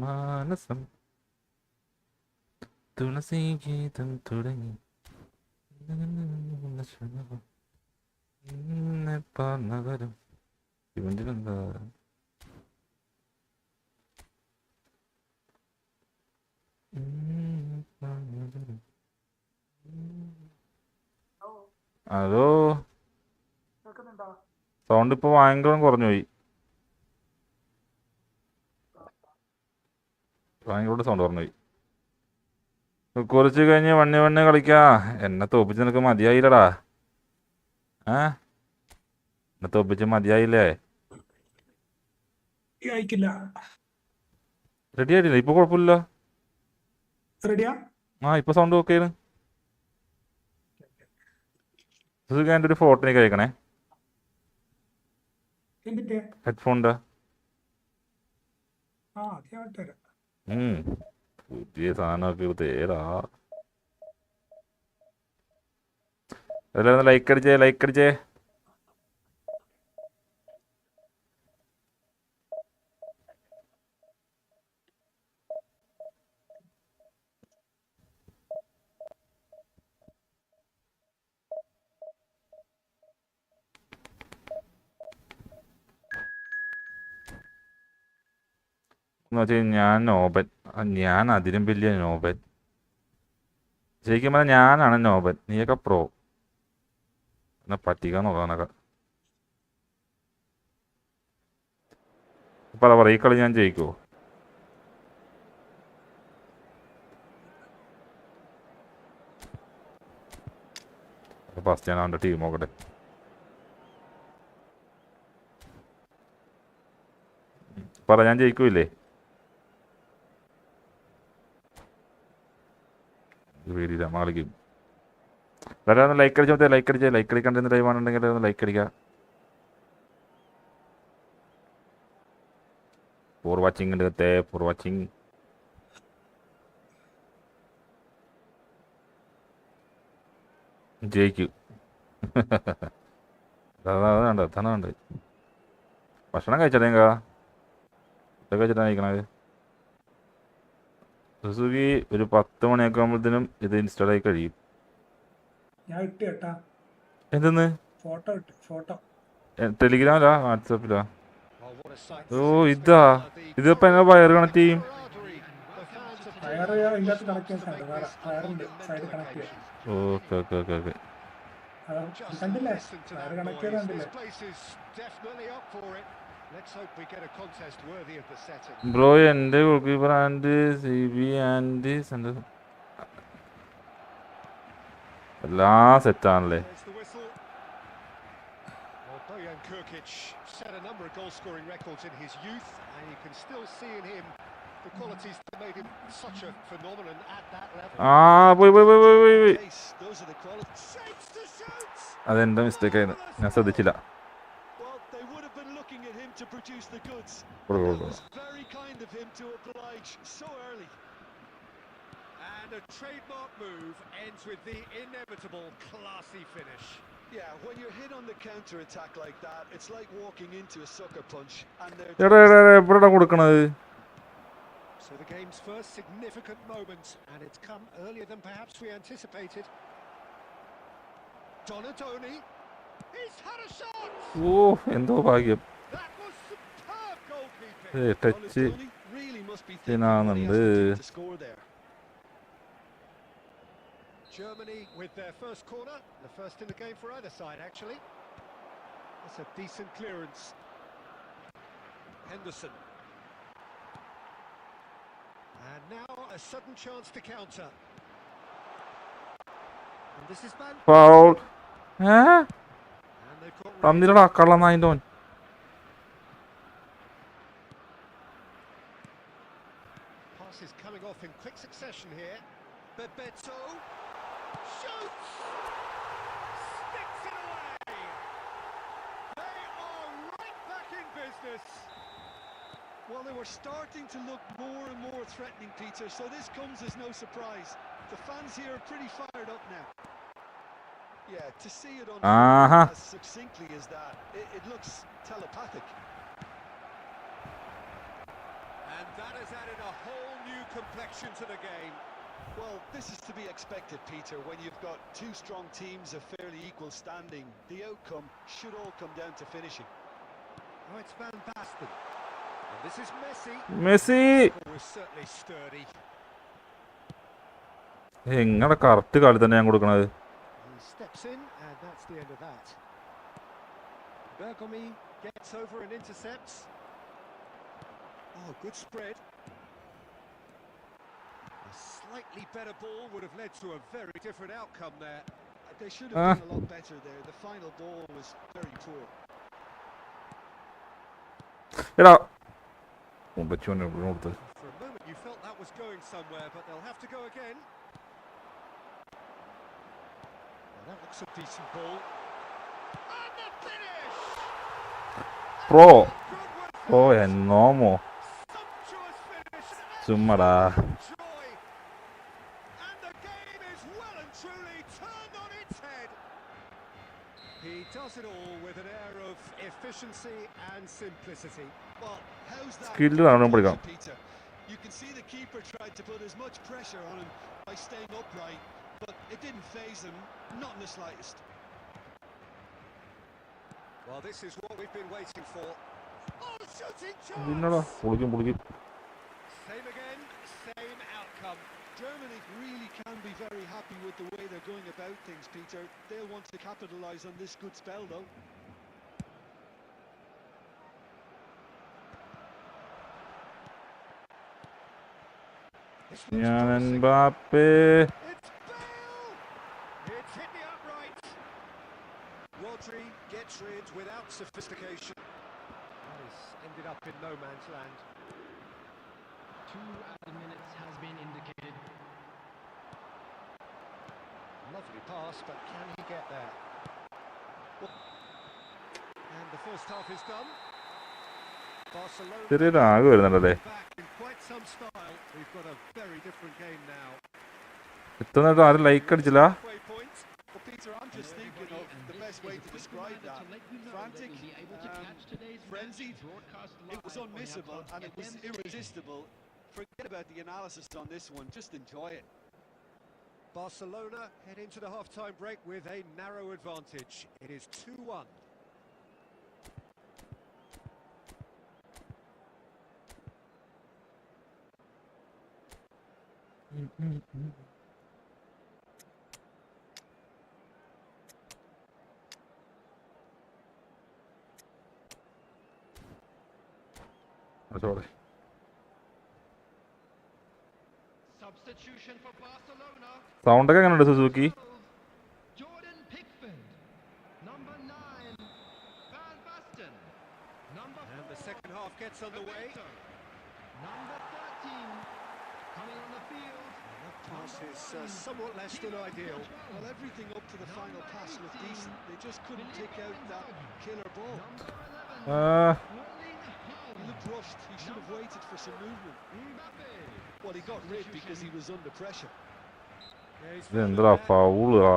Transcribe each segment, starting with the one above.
മാനസം തുളസി ഗീതം തുടങ്ങി നഗരം ഇവന്റിനെന്താ അതോ സൗണ്ട് ഇപ്പൊ ഭയങ്കര കുറഞ്ഞു പോയി. ഭയങ്കര സൗണ്ട് കുറഞ്ഞു പോയി. കുറച്ച് കഴിഞ്ഞ് വണ്ണി കളിക്കാ. എന്നെ തോപ്പിച്ച് നിനക്ക് മതിയായില്ലടാ. എന്നെ തോപ്പിച്ച് മതിയായില്ലേ? റെഡി ആയിട്ടില്ല ഇപ്പൊ? കുഴപ്പമില്ല. ഇപ്പൊ സൗണ്ട് ഓക്കെയാണ്. എൻ്റെ ഒരു ഫോട്ടോ എനിക്ക് അയക്കണേ. ഹെഡ്ഫോണിന്റെ പുതിയ സാധനമൊക്കെ തേടാ. എല്ലാവരും ലൈക്ക് അടിച്ചേ. എന്ന് വെച്ചാൽ ഞാൻ നോബൻ. ഞാൻ അതിലും വലിയ നോബൻ. ശരിക്കും പറഞ്ഞാൽ ഞാനാണ് നോബൻ, നീയൊക്കെ പ്രോ. എന്നെ പറ്റിക്കാൻ നോക്കാനൊക്കെ. പറ ഈ കളി ഞാൻ ജയിക്കുമോ? ഫസ്റ്റ് ഞാൻ അവൻ്റെ ടീം നോക്കട്ടെ. പറ ഞാൻ ജയിക്കൂല്ലേ? പേടിയില്ല, മാളിക്കും. എല്ലാവരും ഒന്ന് ലൈക്ക് അടിച്ചാൽ ലൈക്ക് അടിക്കണ്ടെന്ന് ടൈമാണെന്നുണ്ടെങ്കിൽ ഒന്ന് ലൈക്ക് അടിക്കുക. ഫോർ വാച്ചിങ് ഉണ്ട്. Four watching. ജയിക്കൂ. അതാണ് ഭക്ഷണം കഴിച്ചടേങ്ക കഴിച്ചിട്ടാണ് കഴിക്കണത്. സുസുക്കി ഒരു 10 മണിയൊക്കെ ആകുമ്പോഴത്തേനും ഇത് ഇൻസ്റ്റാൾ ആയി കഴിയും. എന്തെന്ന്? ടെലിഗ്രാമിലാ വാട്സാപ്പിലാ? ഓ ഇതിപ്പോ എങ്ങനെ വയർ കണക്ട് ചെയ്യും? ഓക്കെ. ബ്രോ എന്റെ goal keeper and CB and എല്ലാം സെറ്റാണല്ലേ? പോയി. അതെന്റെ മിസ്റ്റേക്ക് ആയിരുന്നു, ഞാൻ ശ്രദ്ധിച്ചില്ല. And a trademark move ends with the inevitable classy finish. Yeah, when you're hit on the counter attack like that, it's like walking into a sucker punch. And so the game's first significant moment, and it's come earlier than perhaps we anticipated. Donatoni, he's had a shot. Oh, endo bhagyam. That was superb goalkeeping. Donatoni really must be thinking to score there. Germany with their first corner, the first in the game for either side actually. That's a decent clearance. Henderson. And now a sudden chance to counter. And this is Van. Foul ഏ And they've got തന്നില്ലടാ കള്ളനായിൻ്റെ ഓൻ. passes coming off in quick succession here. Bebeto shoots, sticks it away. They are right back in business. Well, they were starting to look more and more threatening, Peter, so this comes as no surprise. The fans here are pretty fired up now. Yeah, to see it on as succinctly as that, it looks telepathic. And that has added a whole new complexion to the game. Well, this is to be expected, Peter, when you've got two strong teams of fairly equal standing. The outcome should all come down to finishing. Oh, it's Van Basten. And this is Messi. Messi Who is certainly sturdy. എങ്ങനെ correct കളി തന്നെ ഞാൻ കൊടുക്കണത്. He steps in, and that's the end of that. Bergomi gets over and intercepts. Oh, good spread. A slightly better ball would have led to a very different outcome there. They should have done a lot better there. The final ball was very poor. എടാ പറ്റുമോ കൊടുത്ത്. For a moment you felt that was going somewhere, but they'll have to go again. Well, that looks a decent ball. And the finish! പ്രോ Good oh one. എന്നോമോ Sumptuous finish. ചുമ്മാടാ. Joy. And the game is well and truly turned on its head. He does it all with an air of efficiency and simplicity. Well, how's that? Skill ആണ് പഠിക്കാം. Peter. You can see the keeper tried to put as much pressure on him by staying upright, but it didn't faze him, not in the slightest. Well, this is what we've been waiting for. Oh, shooting പിന്നടാ chance! പൊളിക്കും. Same again, same outcome. Germany really can be very happy with the way they're going about things, Peter. They'll want to capitalise on this good spell, though. ഞാൻ Mbappé. It's Bale! It's hit the upright. Rodri gets rid without sophistication. That has ended up in no man's land. 2 added minutes has been indicated. Lovely pass, but can he get there? And the first half is done. Barcelona ചെറിയ lag വരുന്നുണ്ടല്ലേ. back in quite some style. We've got a very different game now. ഇത്ര നേരം ആരും like അടിച്ചില്ല. Halfway point. Well, Peter, I'm just thinking of the best way to describe that. Frantic, frenzied. It was unmissable and it was irresistible. Forget about the analysis on this one. Just enjoy it. Barcelona head into the half-time break with a narrow advantage. It is 2-1. Sorry. Substitution for Barcelona. Sound ഒക്കെ എങ്ങനെയുണ്ട് Suzuki? Jordan Pickford. Number 9. Van Basten. Number 4. And the second half gets underway. Number 13. Coming on the field. That pass is somewhat less than ideal. Well, everything up to the final pass looked decent. They just couldn't pick out that killer ball. Number 11. He looked rushed. He should have waited for some movement. Mbappe. Well, he got rid because he was under pressure. ഇതെന്താ ഫൗളാ?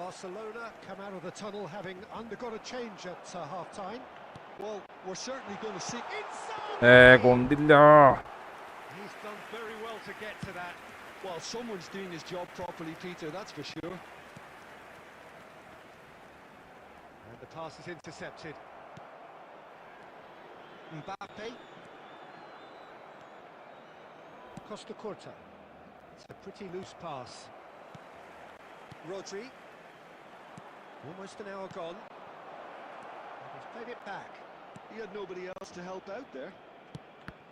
Barcelona come out of the tunnel having undergone a change at half-time. Well, we're certainly going to see... കൊണ്ടില്ല. He's done very well to get to that. Well, someone's doing his job properly, Peter, that's for sure. And the pass is intercepted. Mbappe. Costa Curta. It's a pretty loose pass. Rodri. Almost an hour gone. And he's played it back. He had nobody else to help out there.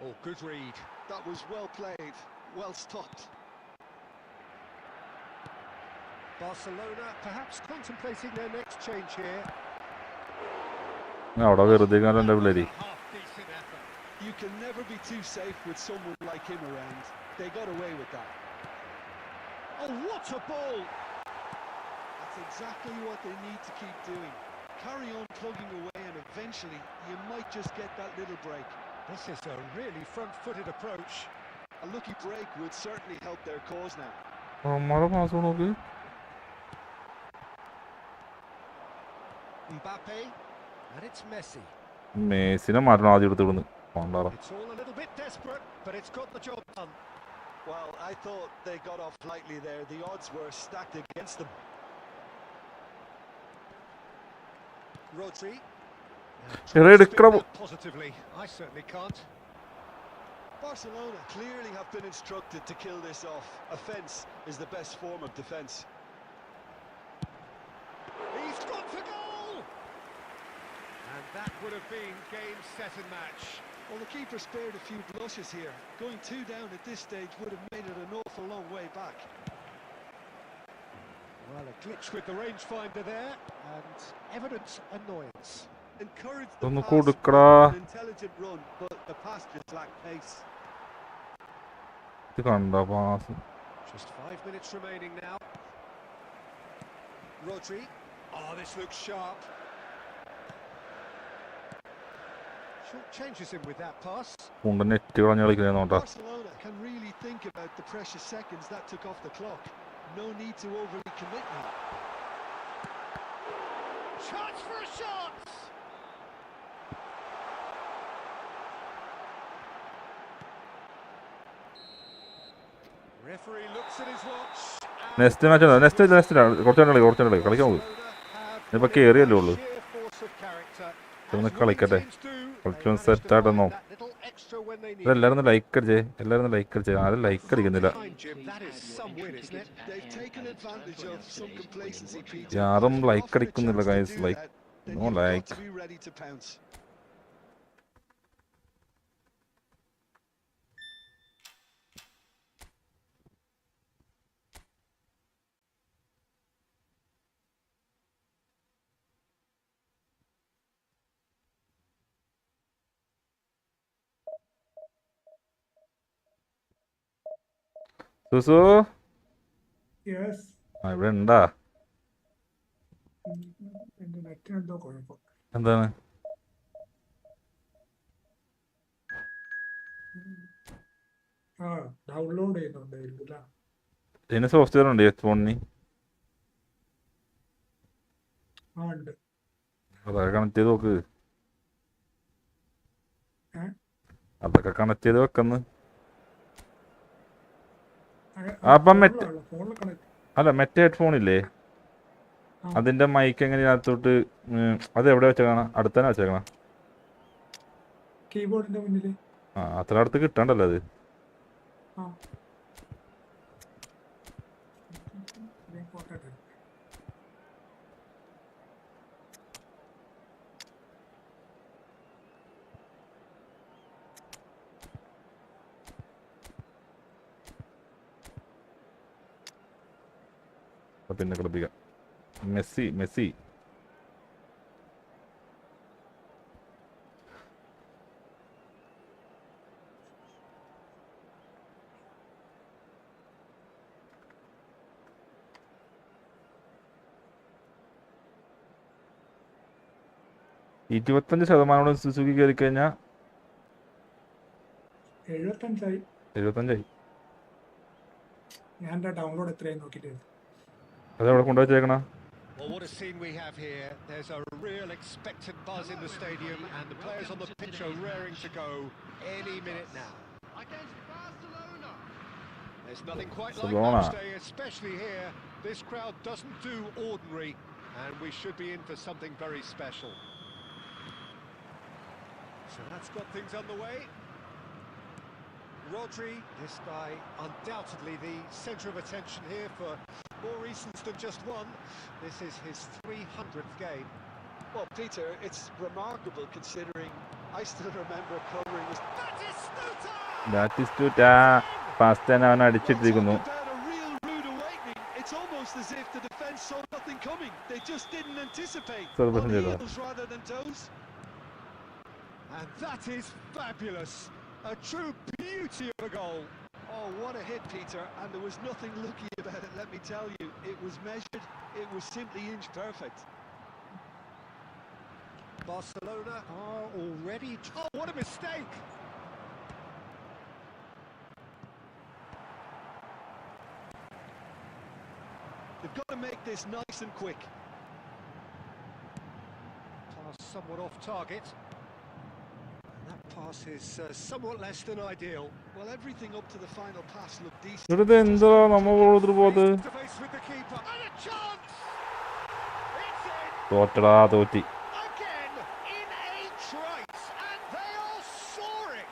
Oh, good read. That was well played, well stopped. Barcelona perhaps contemplating their next change here. അവിടെ വെറുതെ എൻ്റെ പിള്ളേര്. Half-decent effort. You can never be too safe with someone like him around. They got away with that. Oh, what a ball! That's exactly what they need to keep doing. Carry on plugging away and eventually you might just get that little break. This is a really front-footed approach. A lucky break would certainly help their cause now. അമ്മാരെ pass നോക്ക്. Mbappe, and it's Messi. മെസ്സിനെ മാറ്റണം ആദ്യം എടുത്ത് വിടുന്നു. കൊണ്ടാറ. It's all a little bit desperate, but it's got the job done. Well, I thought they got off lightly there. The odds were stacked against them. Rodri. Positively, I certainly can't. Barcelona clearly have been instructed to kill this off. Offence is the best form of defence. He's got to goal! And that would have been game, set and match. Well, the keeper spared a few blushes here. Going 2 down at this stage would have made it an awful long way back. Well, a glitch with the rangefinder there, and evident annoyance. Encourage the ഒന്ന് pass, കൊടുക്കടാ. an intelligent run, but the pass just lacked pace. ഇത് കണ്ട pass. Just 5 minutes remaining now. Rodri. Oh, this looks sharp. Short changes him with that pass. കൊണ്ട് net കളഞ്ഞ് കളിക്കുന്നേ നോട്ടാ. Barcelona can really think about the precious seconds that took off the clock. No need to overly commit now. Chance for a shot! Referee looks at his watch. Next match next കുറച്ചുകൂടെ കളിക്കാൻ പോകും. ഇപ്പൊ കേറിയല്ലേ ഉള്ളൂ. ഒന്ന് കളിക്കട്ടെ. കളിച്ചൊന്ന് സെറ്റായിട്ട് നോക്കും. എല്ലാവരും ഒന്ന് ലൈക്ക് അടിച്ചേ. ആരും ലൈക്ക് അടിക്കുന്നില്ല. ആരും ലൈക്ക് അടിക്കുന്നില്ല ഗൈസ്. Like no like. സുസു ഇവിടെ ഉണ്ടാ? എന്താണ് ഡൗൺലോഡ് ചെയ്യുന്നുണ്ടായിരുന്നു. ഇതിന് സോഫ്റ്റ്വെയർ ഉണ്ട് ഫോണിന്? അതൊക്കെ കണക്ട് ചെയ്ത് നോക്ക്. അതൊക്കെ കണക്ട് ചെയ്ത് വെക്കുന്നു. അപ്പം മറ്റേ ഹെഡ്ഫോൺ ഇല്ലേ, അതിന്റെ മൈക്ക് എങ്ങനെയാത്തോട്ട് അത് എവിടെ വെച്ചേക്കണം? അടുത്തന്നെ വെച്ചേക്കണം. കീബോർഡിന്റെ മുന്നിൽ. അത്ര അടുത്ത് കിട്ടണ്ടല്ലോ അത്. പിന്നെ കളിപ്പിക്കാം. മെസ്സി 25% സുസുക്കി കയറി കഴിഞ്ഞാൽ 75. ഞാൻ ഡൗൺലോഡ് എത്രയായി നോക്കിട്ട് അതെവിടെ കൊണ്ടുവച്ചേക്കണം? Well, what a scene we have here. There's a real expectant buzz in the stadium and the players on the pitch are raring to go any minute now. Against Barcelona. There's nothing quite Barcelona. like match day, especially here. This crowd doesn't do ordinary and we should be in for something very special. So that's got things underway. Rodri, this guy undoubtedly the centre of attention here for more reasons than just one. This is his 300th game. Well, Peter, it's remarkable considering I still remember covering this. First തന്നെ അവൻ അടിച്ചിട്ടിരിക്കുന്നു. Talk about a real rude awakening. It's almost as if the defence saw nothing coming. They just didn't anticipate. On heels rather than toes. And that is fabulous. A true beauty of a goal. Oh, what a hit, Peter. And there was nothing lucky about it, let me tell you. It was measured. It was simply inch perfect. Barcelona are already... Oh, what a mistake! They've got to make this nice and quick. Pass somewhat off target. And that pass is somewhat less than ideal. Well, everything up to the final pass looked decent. ഇത് എന്താ നമ്മ കൊടുത്തിട്ട് പോയത്? Face to face with the keeper. And a chance! It's in! തോറ്റടാ തോറ്റി. Again, in a trice, and they are soaring!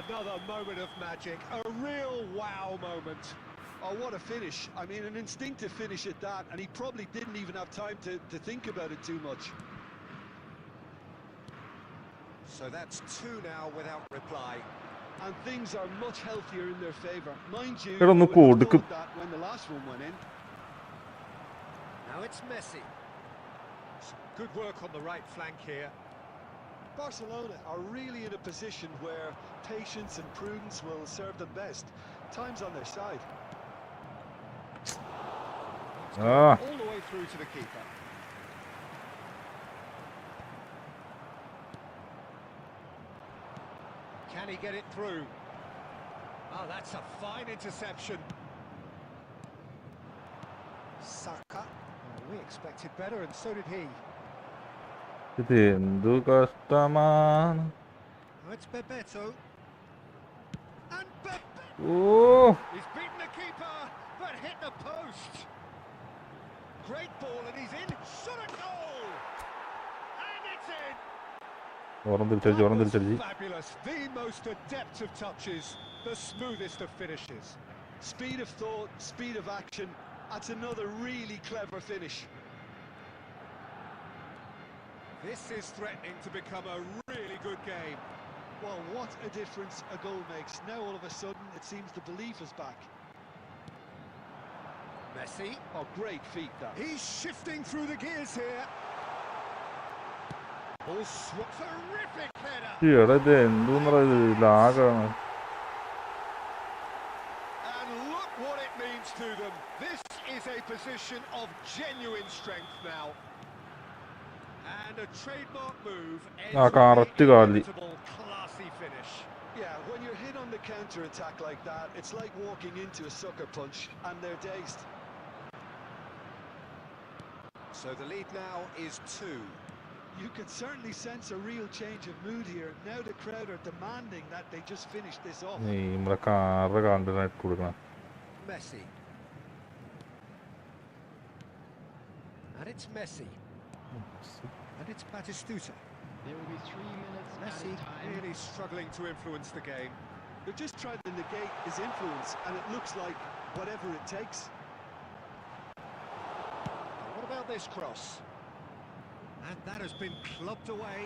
Another moment of magic, a real wow moment. Oh, what a finish. I mean, an instinctive finish at that, and he probably didn't even have time to think about it too much. So that's two now without reply. And things are much healthier in their favour. Mind you, Pero no we would have could- thought that when the last one went in. Now it's Messi. Some good work on the right flank here. Barcelona are really in a position where patience and prudence will serve them best. Time's on their side. Ah, All the way through to the keeper. Can he get it through? Oh, that's a fine interception. Saka. Oh, we expected better, and so did he. ഇത് എന്തു കഷ്ടമാണ്. Oh, it's Bebeto. And Bebeto! Oh He's beaten the keeper, but hit the post. Great ball, and he's in. Shot a goal! And it's in! ഓർമ്മ തിരിച്ചടിച്ച് ഓർമ്മ That was തിരിച്ചടിച്ച്. fabulous. The most adept of touches, the smoothest of finishes. Speed of thought, speed of action. That's another really clever finish. This is threatening to become a really good game. Well, what a difference a goal makes. Now all of a sudden it seems the belief is back. Messi. Oh, great feat that. He's shifting through the gears here. Ball swap. Terrific header. എടാ ഇത് എന്തോന്നടാ ഇത് ലാഗാണ്. And look what it means to them. This is a position of genuine strength now. And a trademark move ends with correct the goal. inevitable classy finish. Yeah, when you're hit on the counter-attack like that, it's like walking into a sucker punch, and they're dazed. So the lead now is 2. You can certainly sense a real change of mood here. Now the crowd are demanding that they just finish this off. നീ നമ്മുടെ കാറിന്റെ കണ്ടിട്ട് കൊടുക്കണം. Messi. And it's Messi. And it's Batistuta. There will be 3 minutes Messi added time. really struggling to influence the game. They're just trying to negate his influence, and it looks like whatever it takes. What about this cross? And that has been clubbed away.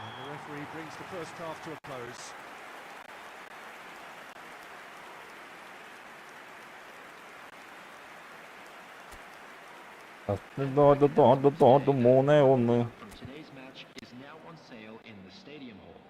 And the referee brings the first half to a close. തോറ്റ് 3-1. From today's match is now on sale in the stadium hall.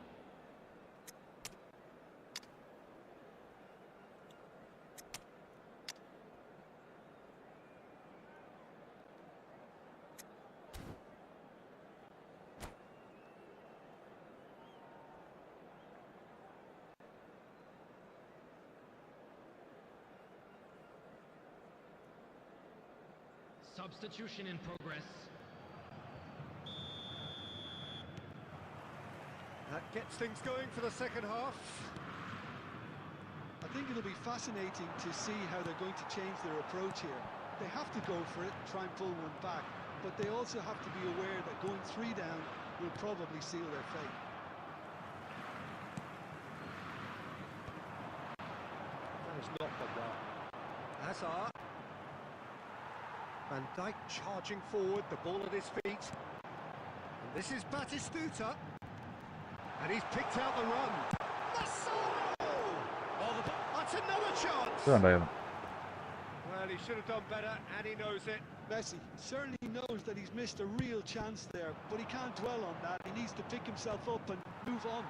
Substitution in progress. That gets things going for the second half. I think it'll be fascinating to see how they're going to change their approach here. They have to go for it, try and pull one back, but they also have to be aware that going 3 down will probably seal their fate. That is not done well. Hazard. Van Dijk charging forward, the ball at his feet. And this is Batistuta. And he's picked out the run. Massaro! Oh, that's another chance. ഇതുണ്ടായിരുന്നു. Well, he should have done better, and he knows it. Messi certainly knows that he's missed a real chance there, but he can't dwell on that. He needs to pick himself up and move on.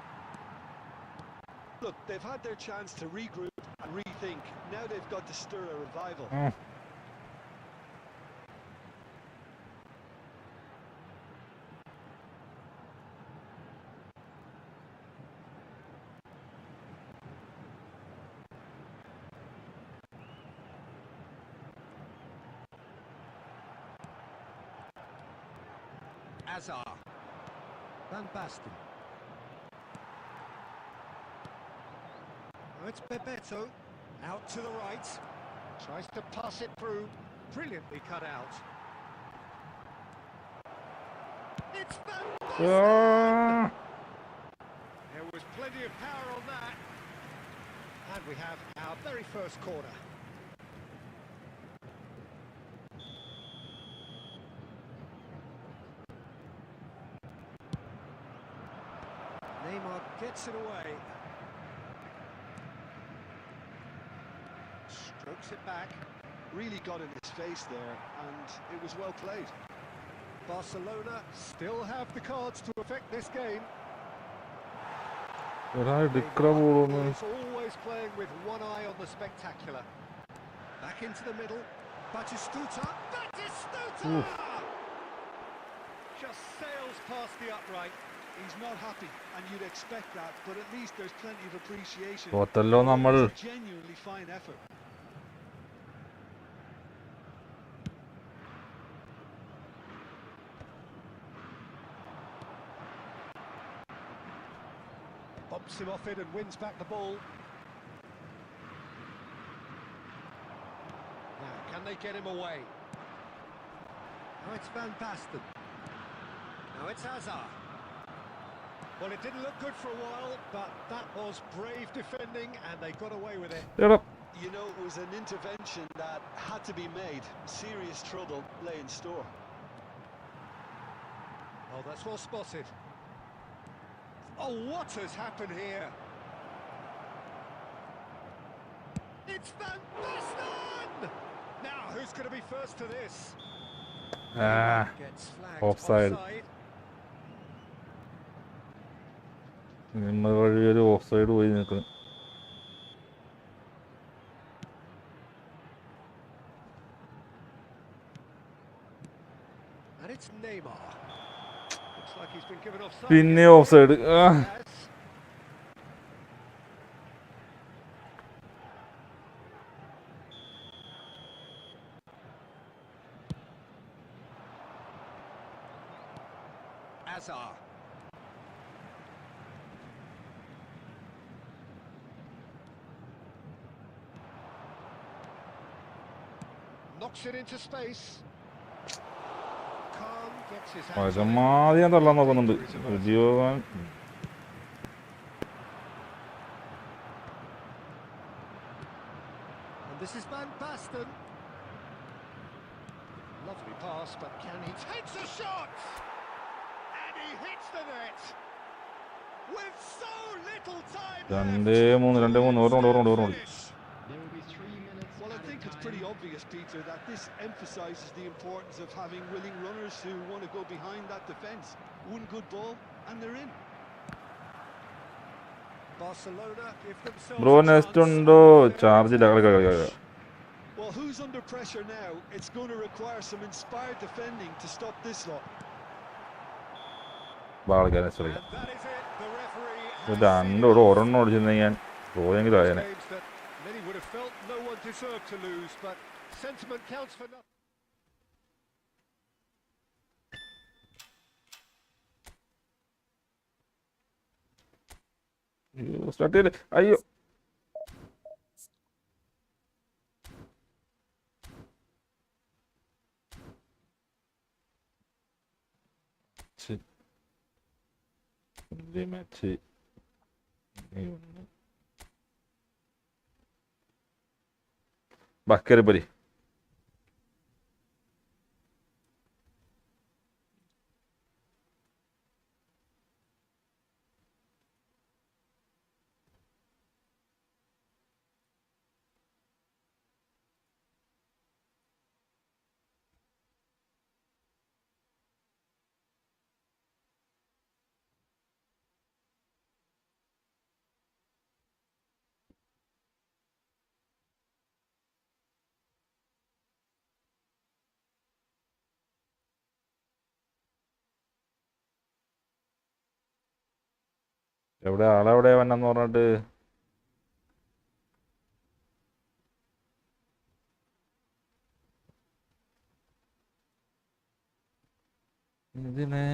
Look, they've had their chance to regroup and rethink. Now they've got to stir a revival. Hazard. Van Basten. Oh, it's Bebeto. Out to the right. Tries to pass it through. Brilliantly cut out. It's Van Basten! There was plenty of power on that. And we have our very first corner. Neymar gets it away. Strokes it back. Really got in his face there, and it was well played. Barcelona still have the cards to affect this game. He's always playing with one eye on the spectacular. Back into the middle. Batistuta. Batistuta! Just sails past the upright. He's not happy, and you'd expect that, but at least there's plenty of appreciation. തോറ്റല്ലോ നമ്മൾ. It's a genuinely fine effort. Bumps him off it and wins back the ball. Now, can they get him away? Now it's Van Basten. Now it's Hazard. Well, it didn't look good for a while, but that was brave defending, and they got away with it. എടാ, You know, it was an intervention that had to be made. Serious trouble lay in store. Oh, that's well spotted. Oh, what has happened here? It's Van Basten! Now, who's going to be first to this? Gets flagged offside. നമ്മൾ വഴി ഒരു of side പോയി നിൽക്കുന്നു. And it's Neymar. Looks like he's been given offside. പിന്നെ of side. Hazard. Knocks it into space. Khan gets his hands on it. പരമാവധി ഞാൻ തള്ളാൻ നോക്കുന്നുണ്ട്. ഉദ്യോഗം And this is Van Basten. Lovely pass, but can he takes a shot? And he hits the net. With so little time രണ്ട് മൂന്ന് ഓർമ്മ. There will be 3 minutes. Well, I added think it's time. pretty obvious, Peter, that this emphasises the importance of having willing runners who want to go behind that defence. One good ball, and they're in. Barcelona give themselves bro a next chance. ഉണ്ടോ? Charge ഇല്ല. Well, who's under pressure now? It's going to require some inspired defending to stop this lot. ബാളിക്കാൻ And that is it. The referee has രണ്ടോട് ഒരെണ്ണം ഓടിച്ചിരുന്ന ഞാൻ പോയെങ്കിൽ ആയനെ. games that many would have felt no one deserved to lose, but sentiment counts for nothing. Start ചെയ്ത് അയ്യോ match ബക്കരപ്പരി എവിടെ ആളെവിടെ വന്നെന്ന് പറഞ്ഞിട്ട് ഇതിനെ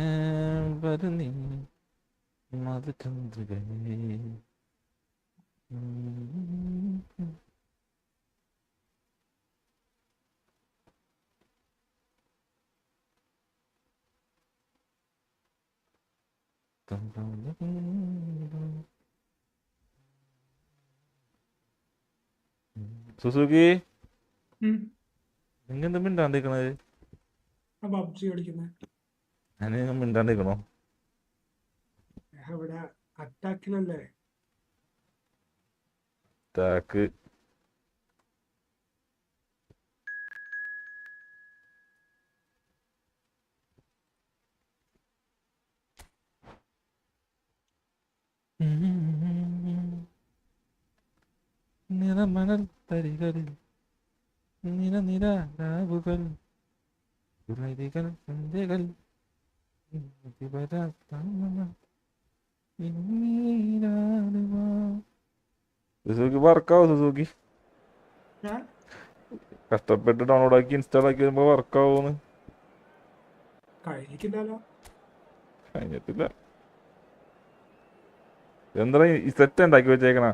വരുന്നീ മധുചന്ദ്രികയെ സുസുക്കി നിങ്ങെന്താ മിണ്ടാണ്ടിരിക്കണത്? പബ്ജി കളിക്കുന്നത് ഞാൻ മിണ്ടാണ്ടിരിക്കണോ? ഇവിടെ അറ്റാക്കിലല്ലേ? താക്ക് നിറമണൽ തരികളിൽ നിര രാവുകൾ പുലരികൾ സന്ധ്യകൾ സുസുക്കി വർക്കാവും. സുസുക്കി കഷ്ടപ്പെട്ട് ഡൗൺലോഡ് ആക്കി ഇൻസ്റ്റാൾ ആക്കി വരുമ്പോ വർക്കാവൂന്ന് കഴിഞ്ഞിട്ടില്ലല്ലോ. കഴിഞ്ഞിട്ടില്ല. എന്താ ഈ സെറ്റ് ഉണ്ടാക്കി വെച്ചേക്കണ?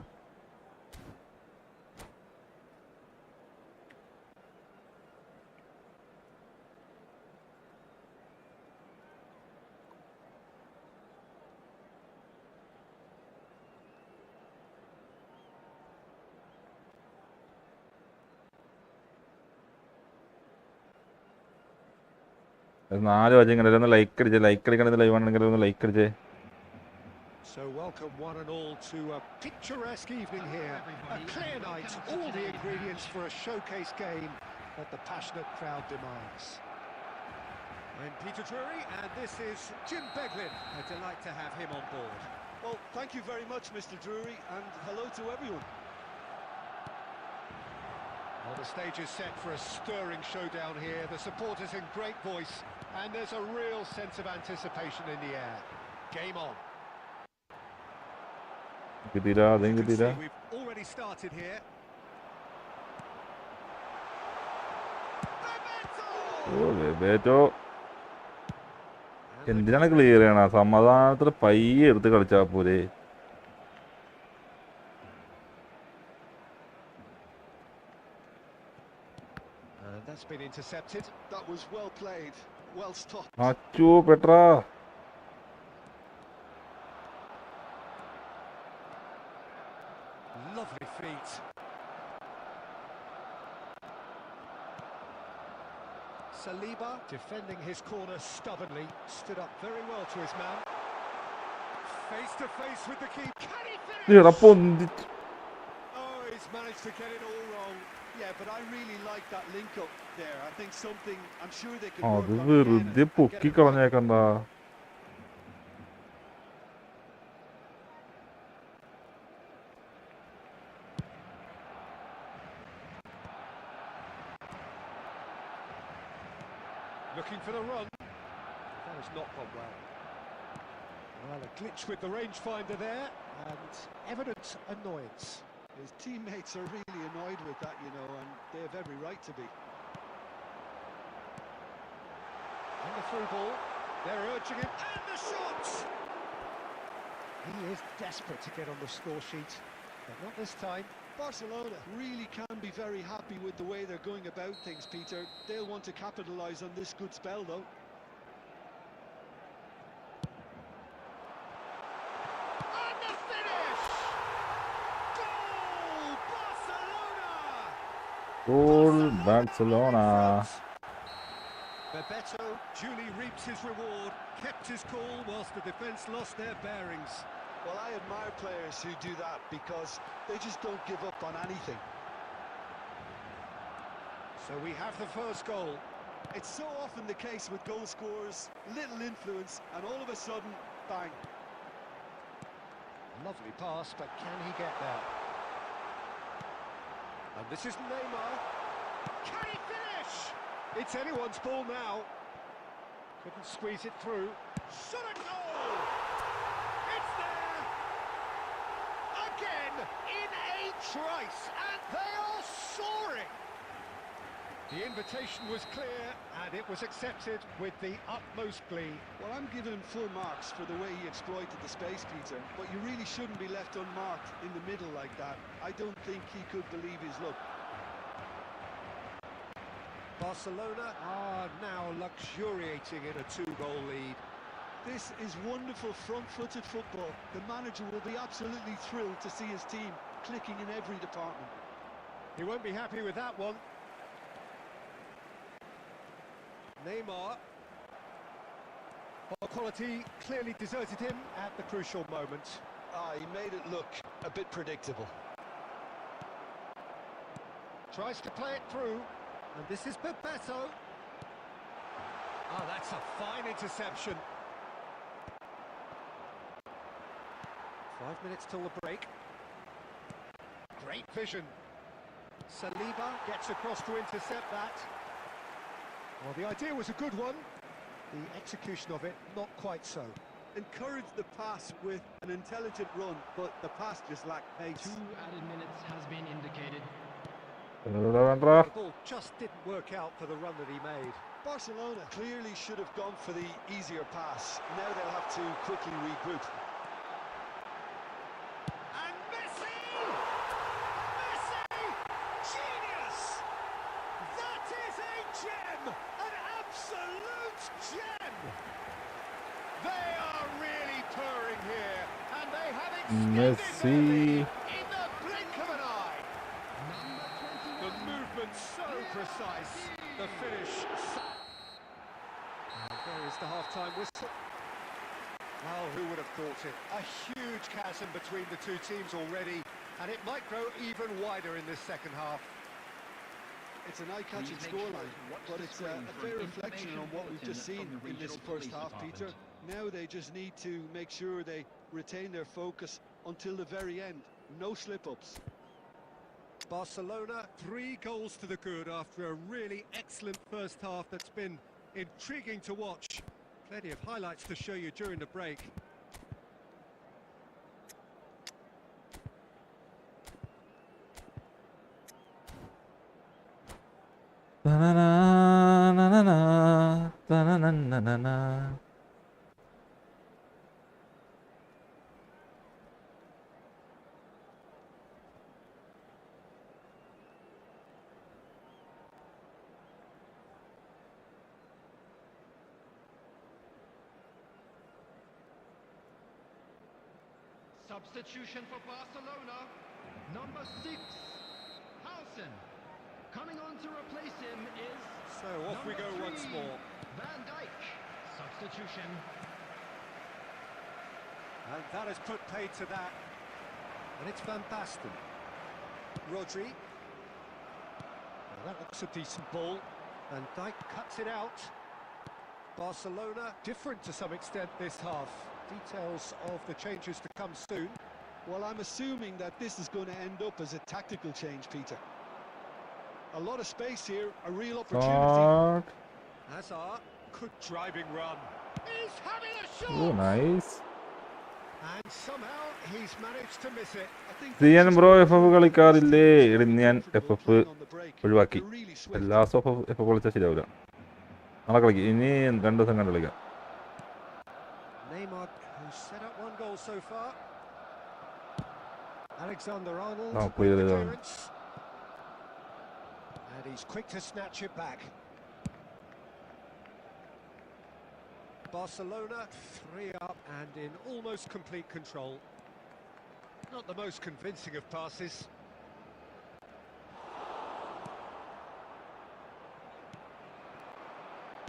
നാല് വശം ഇങ്ങനെ ഒന്ന് ലൈക്ക് അടിച്ചേ. ലൈക്ക് അടിക്കണത് ലൈവ് ആണെങ്കിൽ ഒന്ന് like അടിച്ചേ. So welcome one and all to a picturesque evening here. A clear night, all the ingredients for a showcase game that the passionate crowd demands. I'm Peter Drury and this is Jim Beglin. A delight to have him on board. Well, thank you very much, Mr. Drury, and hello to everyone. Well, the stage is set for a stirring showdown here. The supporters in great voice and there's a real sense of anticipation in the air. Game on. We've already started here. എന്തിനാണ് clear ചെയ്യണ? സമാധാനത്തിൽ പയ്യെ എടുത്ത് കളിച്ചാ പോലെ. That's been intercepted. That was well played, well stopped. അച്ചോ Petra. Lovely feet. Saliba defending his corner stubbornly, stood up very well to his man. Face to face with the keeper. Can he finish? Oh, he's managed to get it all wrong. Yeah, but I really like that link up there. I think something, I'm sure they can അത് work on വെറുതെ പൊക്കി കളഞ്ഞേക്കണ്ട. Looking for the run. That has not gone well. Well, a glitch with the rangefinder there, and evident annoyance. His teammates are really annoyed with that, you know, and they have every right to be. And the through ball. They're urging him, and the shots! He is desperate to get on the score sheet, but not this time. Barcelona really can be very happy with the way they're going about things, Peter. They'll want to capitalise on this good spell, though. And the finish! Goal! Barcelona! Goal Barcelona. Bebeto duly reaps his reward, kept his cool whilst the defence lost their bearings. Well, I admire players who do that because they just don't give up on anything. So we have the first goal. It's so often the case with goal scorers, little influence, and all of a sudden, bang. Lovely pass, but can he get there? And this is Neymar. Can he finish? It's anyone's ball now. Couldn't squeeze it through. Shot a goal! It's there! Again, in a trice, and they are soaring! The invitation was clear, and it was accepted with the utmost glee. Well, I'm giving him full marks for the way he exploited the space, Peter, but you really shouldn't be left unmarked in the middle like that. I don't think he could believe his luck. Barcelona are now luxuriating in a 2-goal lead. This is wonderful front-footed football. The manager will be absolutely thrilled to see his team clicking in every department. He won't be happy with that one. Neymar. Ball quality clearly deserted him at the crucial moment. He made it look a bit predictable. Tries to play it through, and this is Bebeto. That's a fine interception. 5 minutes till the break. Great vision. Saliba gets across to intercept that. Well, the idea was a good one. The execution of it, not quite so. Encouraged the pass with an intelligent run, but the pass just lacked pace. 2 added minutes has been indicated. The ball just didn't work out for the run that he made. Barcelona clearly should have gone for the easier pass. Now they'll have to quickly regroup. And Messi! Messi! Genius! That is a gem! An absolute gem! They are really purring here, and they have extended their Messi. lead in the blink of an eye. The movement so precise, the finish. And there is the half-time whistle. Well, who would have thought it? A huge chasm between the two teams already, and it might grow even wider in this second half. It's an eye-catching scoreline, but it's a fair reflection on what we've just seen in this first half, Peter. Now they just need to make sure they retain their focus until the very end. No slip-ups. Barcelona, 3 goals to the good after a really excellent first half that's been intriguing to watch. Plenty of highlights to show you during the break. Substitution for Barcelona. Number 6, Halsen. Coming on to replace him is So off we go number 3, once more. Van Dijk. Substitution. And that has put paid to that. And it's Van Basten. Rodri. Well, that looks a decent ball. Van Dijk cuts it out. Barcelona different to some extent this half. Details of the changes to come soon. Well, I'm assuming that this is going to end up as a tactical change, Peter. A lot of space here, a real opportunity. Hazard, good driving run. He's having a shot! Oh, nice. And somehow he's managed to miss it. I think Zion bro FF കളിക്കാറില്ലേ? ഇടി ഞാൻ FF on the break. ഒഴിവാക്കി. They're really swift. Last of FF കളിച്ചാൽ ശരിയാവില്ല. നാളെ കളിക്കും. ഇനി 2 ദിവസം കണ്ട് കളിക്കാം. Neymar, who's set up 1 goal so far. Alexander-Arnold Oh, with clear the it on. clearance. And he's quick to snatch it back. Barcelona 3 up and in almost complete control. Not the most convincing of passes.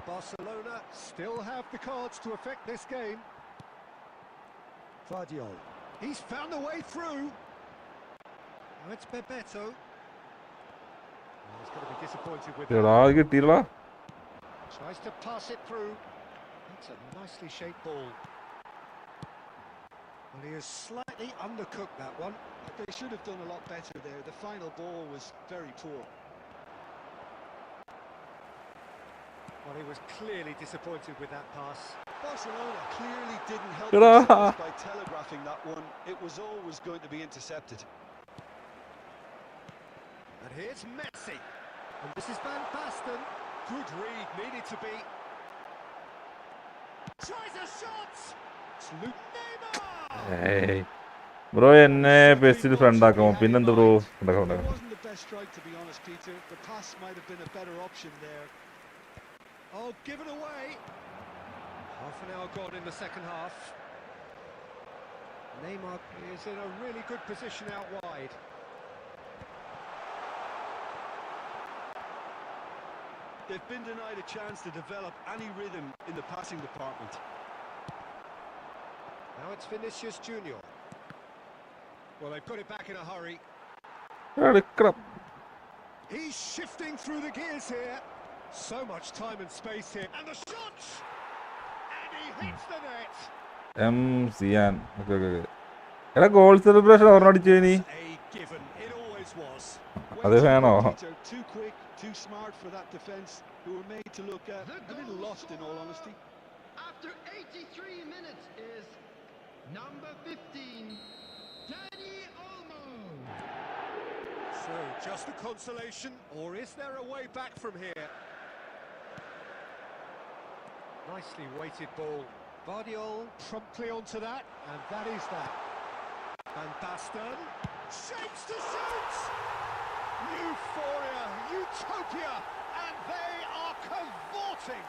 Barcelona still have the cards to affect this game. Guardiola. He's found a way through. Now it's Bebeto. Oh, he's going to be disappointed with that. എടാ അത് കിട്ടിയില്ല. Tries to pass it through. That's a nicely shaped ball. Well, he has slightly undercooked that one. They should have done a lot better there. The final ball was very poor. Well, he was clearly disappointed with that pass. Barcelona clearly didn't help Ta-da! themselves by telegraphing that one. It was always going to be intercepted. And here's Messi. And this is Van Basten. Good read, needed to be. Tries a shot. It's Luke Neymar. Bro എന്നെ ബെസ്റ്റിൽ front ആക്കുമോ പിന്നെന്ത് bro ഉണ്ടാക്കാം. It wasn't the best strike, to be honest, Peter. The pass might have been a better option there. Oh, given away. Half an hour gone in the second half. Neymar is in a really good position out wide. They've been denied a chance to develop any rhythm in the passing department. Now it's Vinicius Junior. Well, they put it back in a hurry. എടുക്കണം. He's shifting through the gears here. So much time and space here. And the shot! And he hits the net. എം സിയാൻ എടാ goal celebration ഓർമ്മടിച്ചു നീ. A given. It always was. അത് വേണോ? Peter, too quick, too smart for that defence, who were made to look a little lost, in all honesty. After 83 minutes is number 15, Dani Olmo. So, just a consolation, or is there a way back from here? Nicely weighted ball. Guardiola promptly onto that, and that is that. Van Basten shapes to shoot! Euphoria, utopia, and they are cavorting!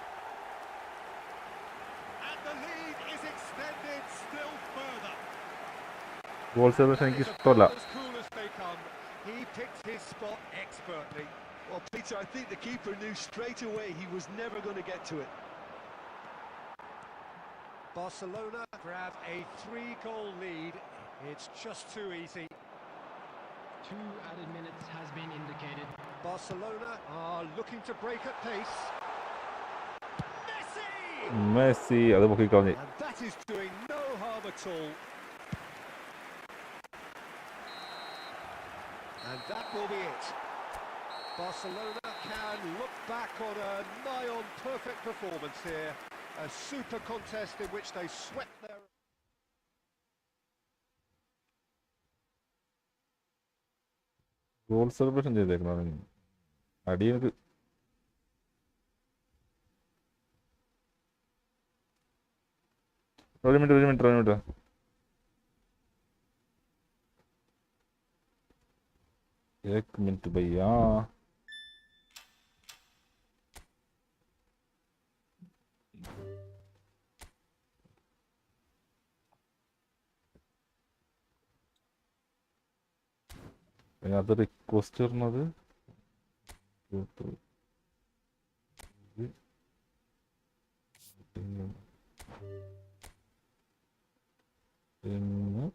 And the lead is extended still further. Goal celebration എനിക്ക് ഇഷ്ടമല്ല. As cool as they come, he picked his spot expertly. Well, Peter, I think the keeper knew straight away he was never going to get to it. Barcelona grab a 3-goal lead. It's just too easy. 2 added minutes has been indicated. Barcelona are looking to break at pace. Messi! Messi അത് പൊക്കിക്കളഞ്ഞ്. And that is doing no harm at all. And that will be it. Barcelona can look back on a nigh-on perfect performance here. A super contest in which they swept their... goal celebration ചെയ്തേക്കണം അടി. എനിക്ക് ഒരു minute एक minute भैया. അത് request പറഞ്ഞത് പിന്നെ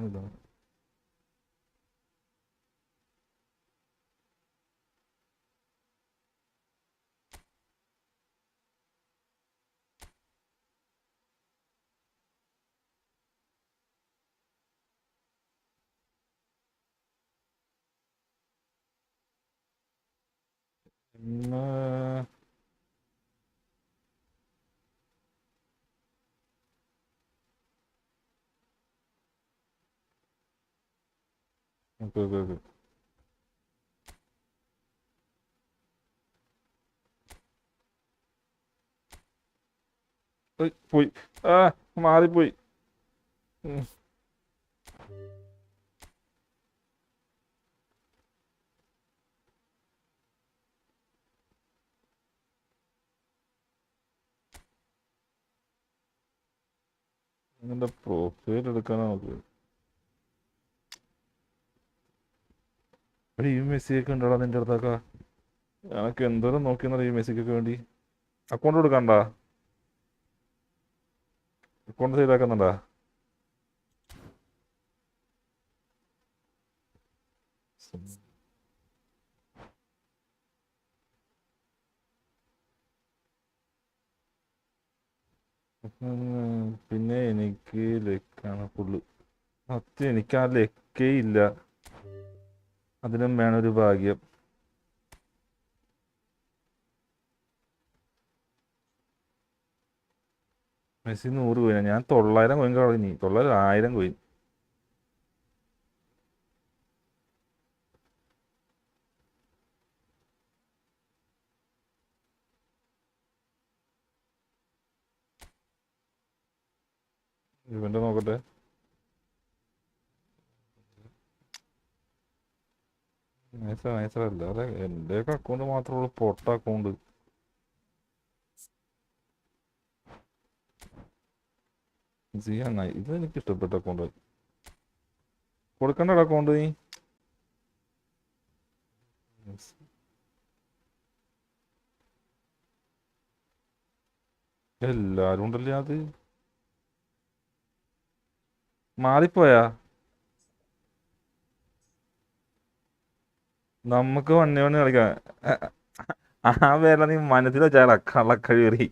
ഇതാണ്. പിന്നെ ഓക്കെ പോയി. മാറിപ്പോയി. നിങ്ങളുടെ പ്രൊഫൈൽ എടുക്കാനാ നോക്ക്. ഈ മെസ്സിയൊക്കെ ഉണ്ടോ നിൻ്റെ അടുത്തൊക്കെ? എനിക്ക് എന്തോരം നോക്കിയെന്നറിയാം ഈ മെസ്സിക്കൊക്കെ വേണ്ടി. അക്കൗണ്ട് കൊടുക്കണ്ട, അക്കൗണ്ട് സൈഡാക്കുന്നുണ്ടാ? പിന്നെ എനിക്ക് ലെക്കാണ് ഫുള്ള്. സത്യം എനിക്ക് ആ ലെക്കേ ഇല്ല. അതിനും വേണൊരു ഭാഗ്യം. മെസ്സി 100 കോയിനാ. ഞാൻ 900 കോയിൻ കളഞ്ഞി. 900 1000 കോയിൻ. ഇവൻ്റെ നോക്കട്ടെ. നൈസല്ല. അതെ എൻ്റെയൊക്കെ അക്കൗണ്ട് മാത്രമേ ഉള്ളൂ പൊട്ട അക്കൗണ്ട്. ഇത് എനിക്ക് ഇഷ്ടപ്പെട്ട അക്കൗണ്ട്. കൊടുക്കണ്ട അക്കൗണ്ട് നീ. എല്ലാരും ഉണ്ടല്ലേ. അത് മാറിപ്പോയാ? നമുക്ക് വണ്ണി വണ്ണി കളിക്കാം. ആ പേര നീ മനസ്സിൽ വെച്ചാടാ കള്ളക്കഴിയേറി.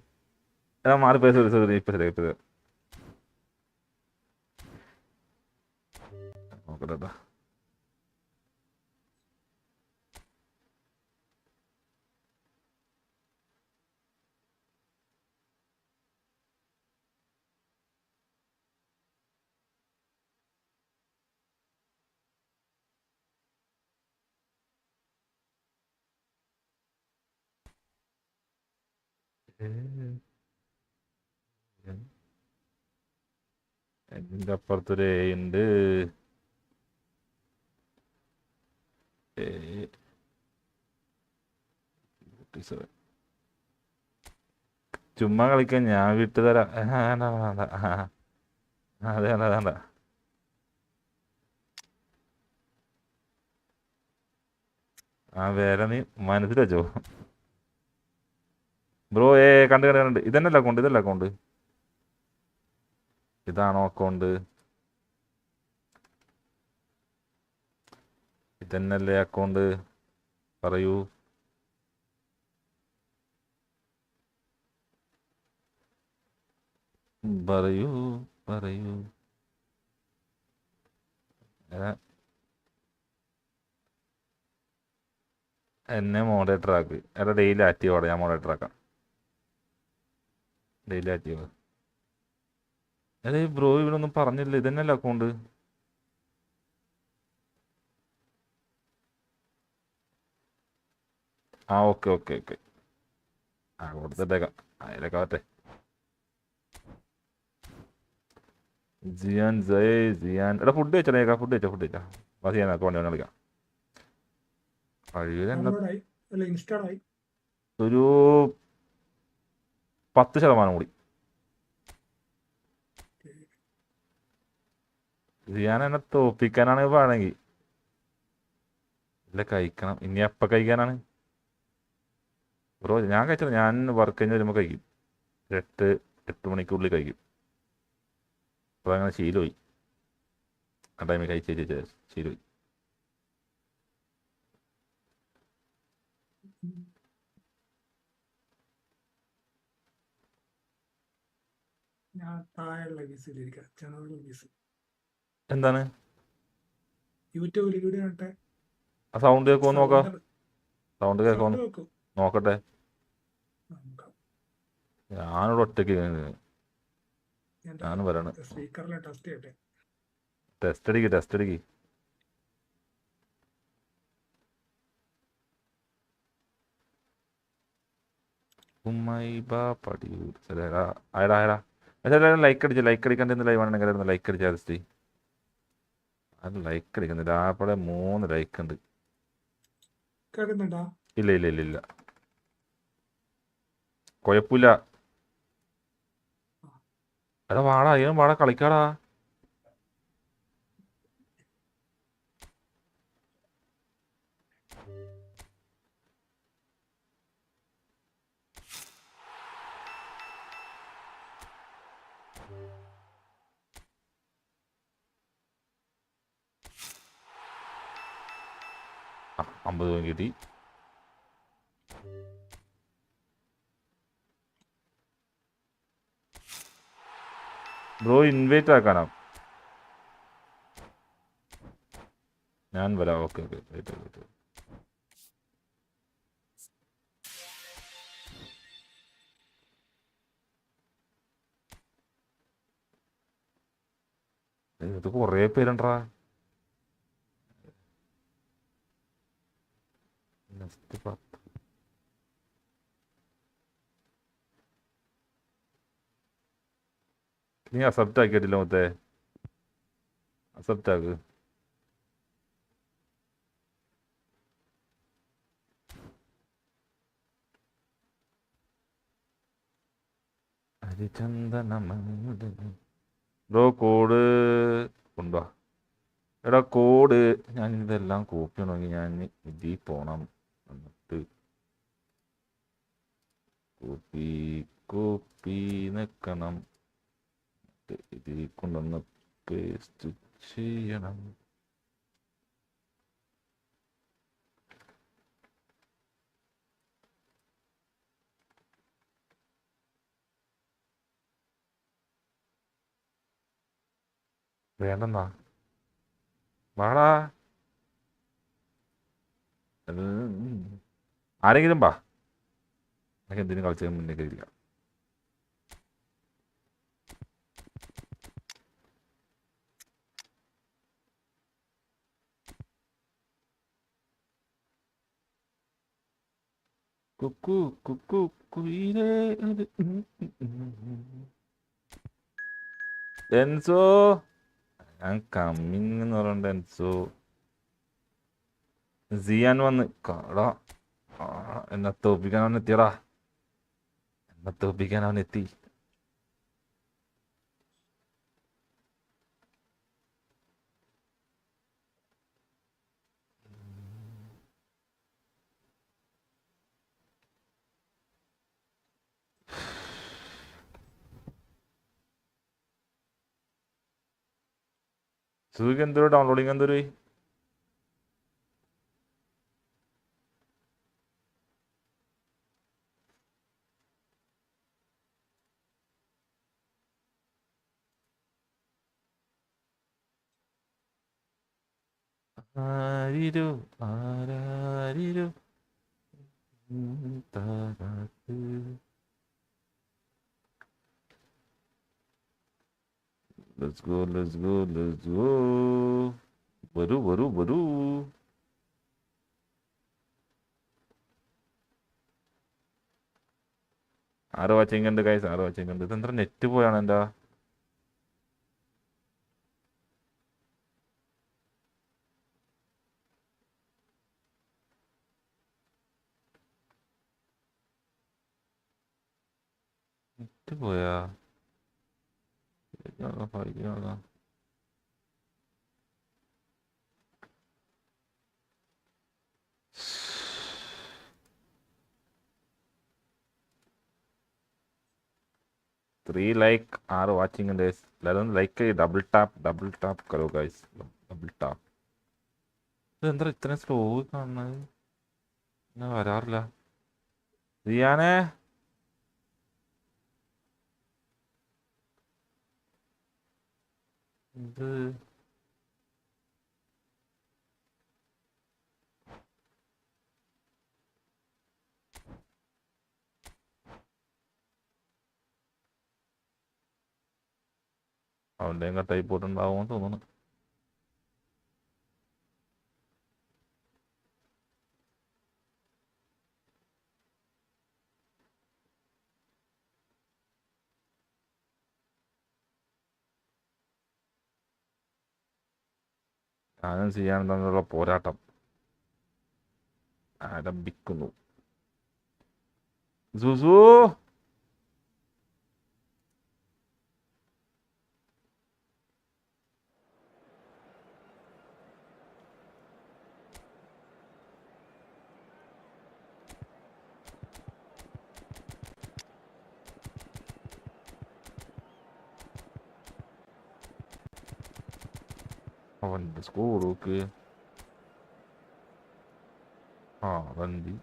മാറിപ്പോയ. സോറി ഇപ്പൊ നോക്കട്ടെ. എൻ്റെ അപ്പുറത്തൊരു എ ഉണ്ട്. ചുമ്മാ കളിക്കാൻ ഞാൻ വിട്ടു തരാം. അതെ വേണ്ട. ആ വേറെ നീ മനസ്സിൽ വെച്ചോ ബ്രോ. കണ്ട് ഇതന്നല്ല അക്കൗണ്ട്. ഇതാണോ അക്കൗണ്ട്? ഇതന്നല്ലേ അക്കൗണ്ട്? പറയൂ. പറയൂ. എന്നെ മോഡറേറ്റർ ആക്ക്. ഡെയിലി ആക്റ്റീവ് ആണ്. ഞാൻ മോഡറേറ്റർ ആക്കാം. Daily active. ബ്രോ ഇവിടെ ഒന്നും പറഞ്ഞില്ല. ഇതന്നല്ലേ അക്കൗണ്ട്? ഓക്കെ. കൊടുത്തിട്ടേക്കാം. അതിലൊക്കെ പറ്റേ. ജിയാൻ. ഫുഡ് വെച്ചാ. ഫുഡ് വെച്ചാ മതി. ഞാൻ വണ്ടി കളിക്കാം. ഒരു 10% കൂടി. ജിയാൻ എന്നെ തോപ്പിക്കാനാണ് വേണമെങ്കിൽ. ഇല്ല, കഴിക്കണം. ഇനി എപ്പോൾ കഴിക്കാനാണ് ബ്രോ? ഞാൻ കഴിച്ചത്. ഞാൻ വർക്ക് കഴിഞ്ഞ് വരുമ്പോൾ കഴിക്കും. 8 മണിക്കുള്ളിൽ കഴിക്കും. അപ്പോൾ അങ്ങനെ ശീലമായി. ആ ടൈമിൽ കഴിച്ച് ശീലമായി. എന്താണ് സൗണ്ട് കേൾക്കുമോ നോക്കാം. സൗണ്ട് കേൾക്കുമോ നോക്കട്ടെ. ഞാനിവിടെ ഒറ്റയ്ക്ക് ഞാനും വരാണ്. ടെസ്റ്റ് അടിക്ക്. ലൈക്ക് അടിക്കാണ്ട് ലൈവ് ആണെങ്കിൽ ലൈക്ക് അടിച്ചാൽ ജസ്റ്റ്. അത് ലൈക്ക് അടിക്കുന്നില്ല. അവിടെ 3 ലൈക്ക് ഉണ്ട്. ഇല്ല. കുഴപ്പമില്ല. വാടാ കളിക്കാടാ. 50 കിട്ടി. ബ്രോ ഇൻവൈറ്റ് ആക്കാനോ? ഞാൻ വരാം. Okay okay wait. ഇത് കുറേ പേരുണ്ടാ. നെക്സ്റ്റ് 10. നീ അക്സെപ്റ്റ് ആക്കിയിട്ടില്ല മൊത്തേ. അക്സെപ്റ്റ് ആക്ക്. ബ്രോ കോഡ് കൊണ്ടുവാ. എടാ കോഡ് ഞാൻ ഇതെല്ലാം കോപ്പി ചെയ്യണമെങ്കിൽ ഞാൻ ഇതിൽ പോണം. എന്നിട്ട് കോപ്പി നിൽക്കണം. ഇതിൽ കൊണ്ടുവന്ന് പേസ്റ്റ് ചെയ്യണം. വേണ്ടെന്നാ വാടാ. ആരെങ്കിലും വാ. എനിക്ക് എന്തിനും കളിച്ചാൽ മുന്നേ കഴിയില്ല. കുക്കു കുക്കു കുയിലേ എൻസോ ഞാൻ കമ്മിങ് എന്ന് പറഞ്ഞിട്ട് എൻസോ സിയാൻ വന്ന് കാടാ. എന്നെ തോപ്പിക്കാൻ അവൻ എത്തിയടാ. എന്നെ തോപ്പിക്കാൻ അവൻ എത്തി. സുഖം എന്തൊരു ഡൗൺലോഡിങ് എന്തൊരു ആരിരോ ആരാരിരോ താരാട്ട്. Let's go, let's go, let's go. വരൂ. ആറ് വാച്ചിങ് ഉണ്ട് ഗൈസ്, 6 വാച്ചിങ് ഉണ്ട്. ഇതെന്താ നെറ്റ് പോയാണ് എന്താ? നെറ്റ് പോയാ? പഠിക്കാ. ത്രീ ലൈക്ക് 6 വാച്ചിങ് ഉണ്ട്. എല്ലാവരും ലൈക്ക് ഡബിൾ ടാപ്പ് കരോ ഗൈസ്. Double tap. ഇതെന്താ ഇത്രയും സ്ലോ കാണുന്നത്? ഞാൻ വരാറില്ല. റിയാനെ ഇത് അവൻ്റെയും കട്ടായി പോയിട്ടുണ്ടാവുമെന്ന് തോന്നുന്നു. ഞാനും ചെയ്യാനും തമ്മിലുള്ള പോരാട്ടം ആരംഭിക്കുന്നു. സുസു അവൻ്റെ സ്കൂളൊക്കെ വണ്ടി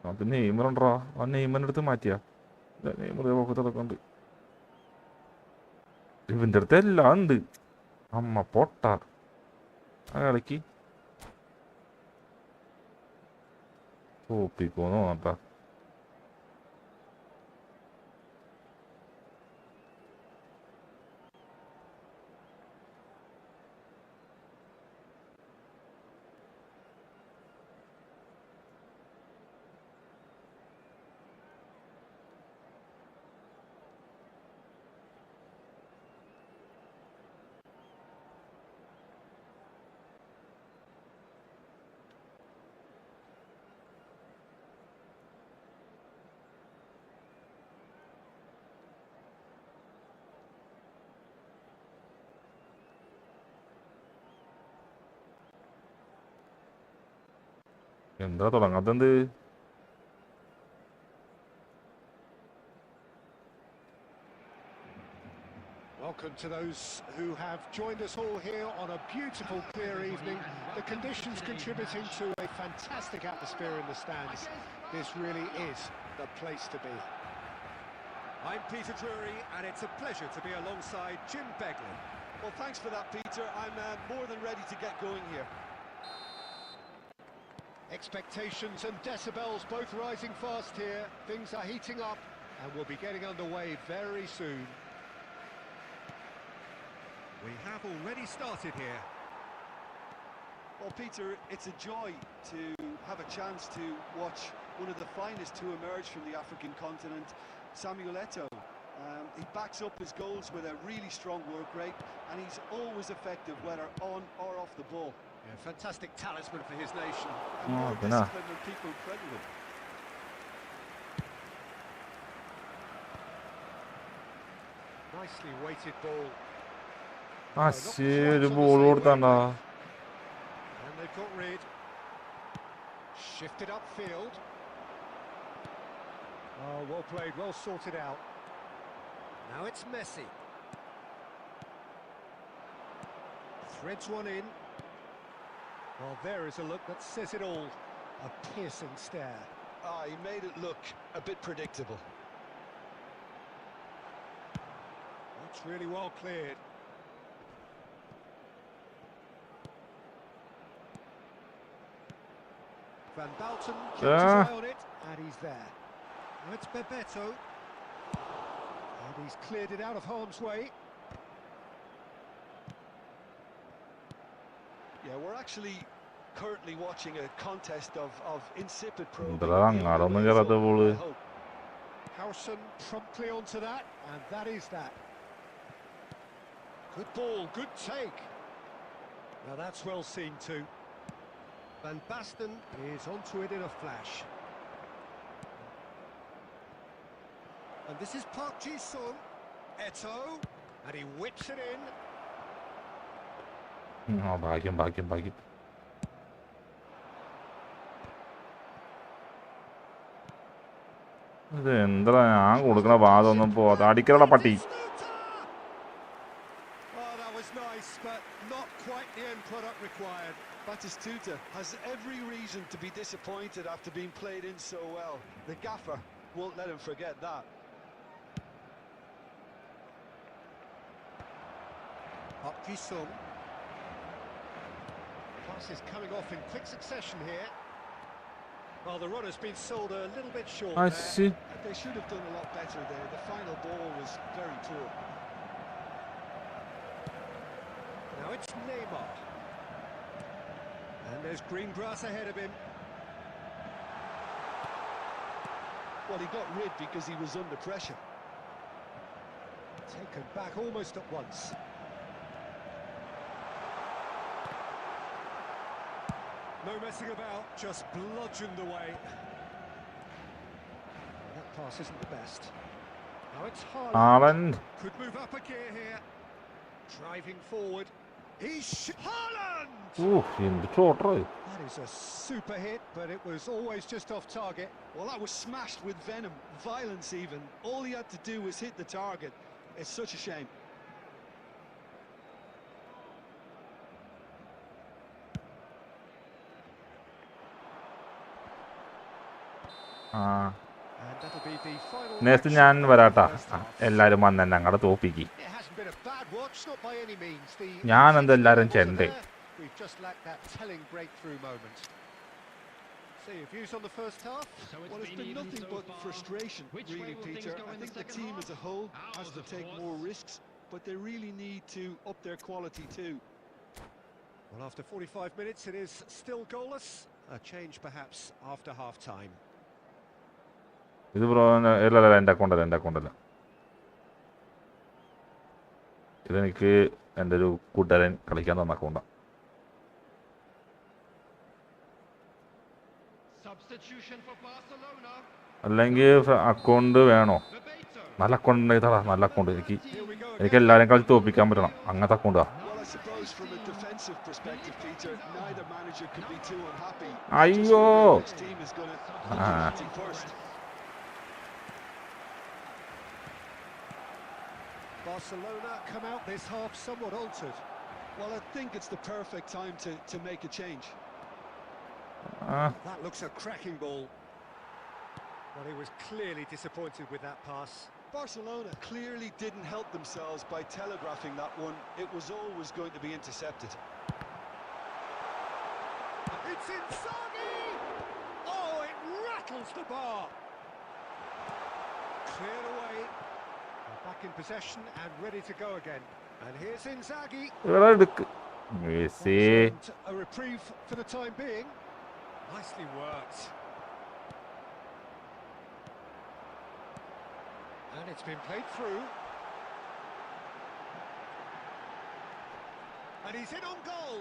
അത് നെയ്മറുണ്ടോ? ആ നെയ്മറിൻ്റെ അടുത്ത് മാറ്റിയാ നെയ്മർ പോക്കത്തൊക്കെ ഉണ്ട്. ഇവൻ്റെ അടുത്ത് എല്ലാം ഉണ്ട്. അമ്മ പൊട്ട ആ കളിക്ക് തോപ്പിക്കോന്ന് തോന്നട്ടാ. എന്താ തുടങ്ങാത്തെന്ത്? Welcome to those who have joined us all here on a beautiful, clear evening. The conditions contributing to a fantastic atmosphere in the stands. This really is the place to be. I'm Peter Drury, and it's a pleasure to be alongside Jim Begley. Well, thanks for that, Peter. I'm more than ready to get going here. Expectations and decibels both rising fast here. Things are heating up and we'll be getting underway very soon. We have already started here. Well, Peter, it's a joy to have a chance to watch one of the finest to emerge from the African continent, Samuel Eto'o. He backs up his goals with a really strong work rate, and he's always effective, whether on or off the ball. Yeah, fantastic talisman for his nation. And more disciplined than people credit him. Nicely weighted ball. ആ ശരി ball കൊടുത്താണ്ടാ. And they've got rid. Shifted upfield. Oh, well played, well sorted out. Now it's Messi. Threads one in. Well, there is a look that says it all. A piercing stare. He made it look a bit predictable. It's really well cleared. Van Balten kept his eye on it, and he's there. Now it's Bebeto. And he's cleared it out of harm's way. Yeah, we're actually currently watching a contest of insipid probing. എന്താ അങ്ങാടൊന്നും കയറാത്ത ball. Howson promptly onto that, and that is that. Good ball, good take. Now that's well seen too. Van Basten is onto it in a flash. And this is Park Ji-sung. Eto'o, and he whips it in. ഭാഗ്യം. ഇത് എന്താ ഞാൻ കൊടുക്കണ ഭാഗമൊന്നും പോവാ അടിക്കലുള്ള പട്ടി. Oh, that was nice, but not quite the end product required. Batistuta has every reason to be disappointed after being played in so well. The gaffer won't let him forget that. Park Ji-sung. Pass is coming off in quick succession here. Well, the run has been sold a little bit short I there. see. They should have done a lot better there. The final ball was very poor. Now it's Neymar. And there's green grass ahead of him. Well, he got rid because he was under pressure. Taken back almost at once. No messing about, just bludgeoned away. That pass isn't the best. Now it's Haaland. Could move up a gear here. Driving forward. Haaland! എന്ത് shorter. That is a super hit, but it was always just off target. Well, that was smashed with venom, violence even. All he had to do was hit the target. It's such a shame. ആ And that'll be the final next action ഞാൻ of the വരാട്ടാ. first half. എല്ലാവരും വന്ന് എന്നെ അങ്ങടെ തോപ്പിക്ക്. It hasn't been a bad watch, not by any means. The ഞാൻ intensity എന്തെല്ലാരും levels are ചെണ്ടേ. there. We've just lacked that telling breakthrough moment. So your views on the first half? So Well, it's been nothing but frustration, Which way really, will things Peter. go I in think the the second team half? as a whole has Ours, to of take course. more risks, but they really need to up their quality too. Well, after 45 minutes, it is still goalless. A change perhaps after half-time. ഇത് bro ഇല്ല എൻ്റെ അക്കൗണ്ടല്ല. ഇതെനിക്ക് എൻ്റെ ഒരു കൂട്ടുകാരൻ കളിക്കാൻ തന്ന അക്കൗണ്ടാണ്. Substitution for Barcelona. അല്ലെങ്കിൽ അക്കൗണ്ട് വേണോ? Bebeto. നല്ല അക്കൗണ്ട് ഉണ്ടായിട്ടാ. നല്ല അക്കൗണ്ട് Here we go എനിക്ക് again. എല്ലാവരും കളിച്ച് തോപ്പിക്കാൻ പറ്റണം. അങ്ങനത്തെ അക്കൗണ്ടാ. Well, I suppose from a defensive perspective, Peter, neither manager could be too unhappy. അയ്യോ. Which team is going to Ah. first? Barcelona come out this half somewhat altered. Well, I think it's the perfect time to make a change. That looks a cracking ball. Well, he was clearly disappointed with that pass. Barcelona clearly didn't help themselves by telegraphing that one. It was always going to be intercepted. It's Inzaghi! Oh, it rattles the bar. Cleared away. They're back in possession and ready to go again. And here's Inzaghi. ഇവിടെ എടുക്ക്. Messi. And a reprieve for the time being. Nicely worked. And it's been played through. And he's in on goal.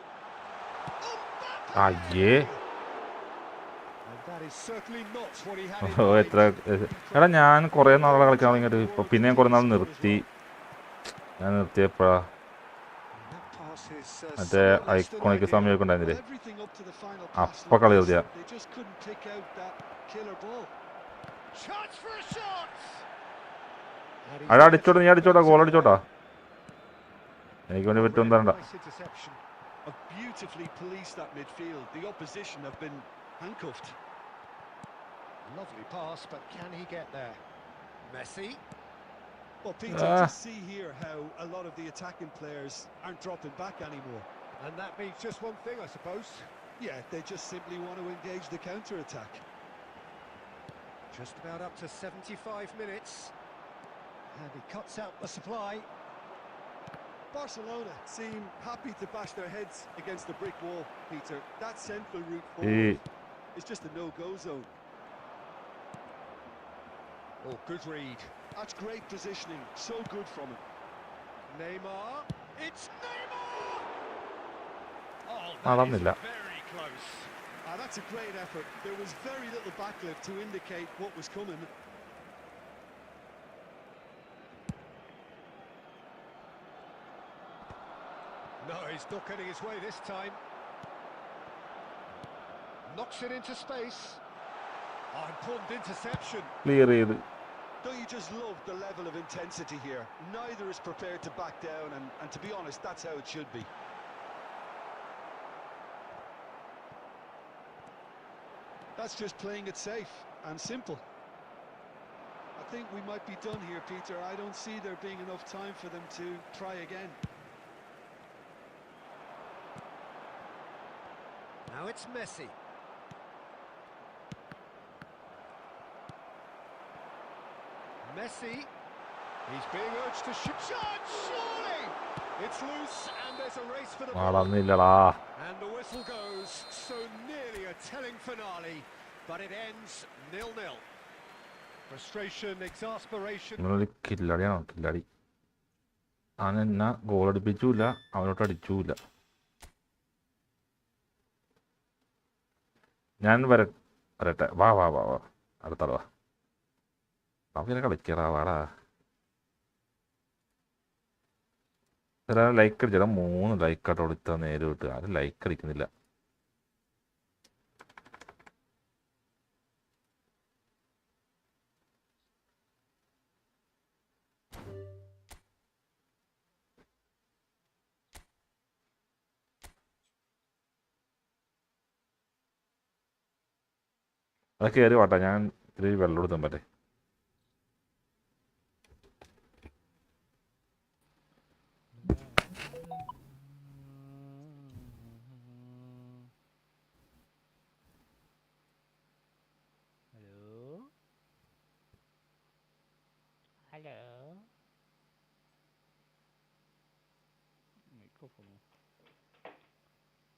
അയ്യേ. And that is certainly not what he had in oh mind. എടാ ഞാൻ കുറേ നാളെ കളിക്കാൻ തുടങ്ങിയിട്ട് ഇപ്പോൾ പിന്നെയും കുറേ നാൾ നിർത്തി. ഞാൻ നിർത്തിയപ്പോഴാ That pass is മറ്റേ somewhat less than iconic ideal. സമയമൊക്കെ Well, ഉണ്ടായിരുന്നില്ലേ? everything up to the final pass അപ്പം കളി looked നിർത്തിയാ. decent. They just couldn't pick out that killer ball. Chance for a shot. And he's അടാ in അടിച്ചോട്ടെ, നീ അടിച്ചോട്ടാ, goal അടിച്ചോട്ടാ. എനിക്ക് വേണ്ടി പറ്റും തരണ്ട. Nice interception. Have beautifully policed that midfield. The opposition have been handcuffed. Lovely pass, but can he get there? Messi. Well, Peter, Ah. just see here how a lot of the attacking players aren't dropping back anymore. And that means just one thing, I suppose. Yeah, they just simply want to engage the counter-attack. Just about up to 75 minutes. And he cuts out the supply. Barcelona seem happy to bash their heads against the brick wall, Peter. That central route ഈ forward is just a no-go zone. Oh, good read. That's great positioning. So good from him. Neymar. It's Neymar! Oh, നടന്നില്ല. very close. That's a great effort. There was very little backlift to indicate what was coming. No, he's not getting his way this time. Knocks it into space. Oh, important interception. Clear ചെയ്ത്. Don't you just love the level of intensity here? Neither is prepared to back down, and to be honest, that's how it should be. That's just playing it safe and simple. I think we might be done here, Peter. I don't see there being enough time for them to try again. Now it's Messi. Messi. He's being urged to shoot. Shot, surely! It's loose, and there's a race for the ball. നടന്നില്ലടാ. And the whistle goes. So nearly a telling finale, but it ends 0-0. Frustration, exasperation. ഇവനൊരു കില്ലടിയാണോ? കില്ലടി. അവൻ എന്നാ goal അടിപ്പിച്ചൂല, അവനോട്ട് അടിച്ചൂല. ഞാൻ വരട്ടെ. വാ വാ വാ വാ അടുത്താൾ വാ. നമുക്കിങ്ങനെ കളിക്കടാ, വാടാ. ലൈക്ക് അടിച്ചടാ. 3 ലൈക്ക് ആട്ടോ എടുത്താൽ നേരെ വിട്ട്. ആരും ലൈക്ക് അടിക്കുന്നില്ല. അത് കയറി വാട്ടാ. ഞാൻ ഇത്തിരി വെള്ളം എടുത്താൻ പറ്റേ.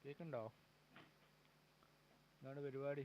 കേൾക്കണ്ടോ? എന്താണ് പരിപാടി?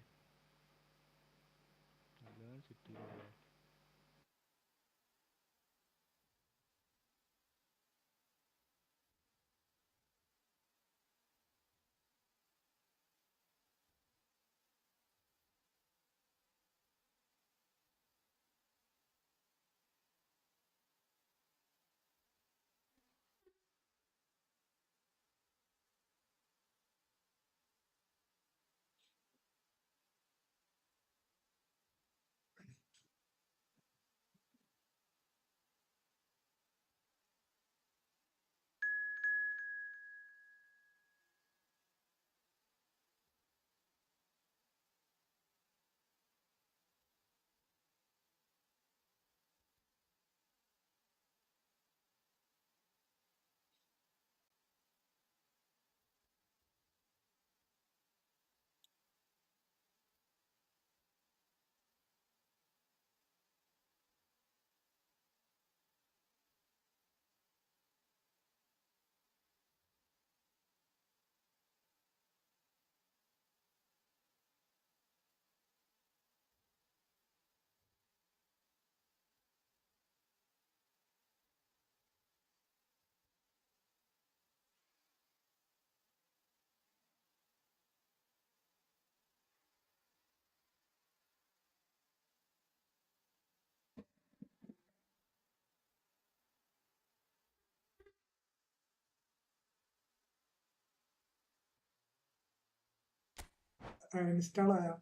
ഇൻസ്റ്റാൾ ആയോ?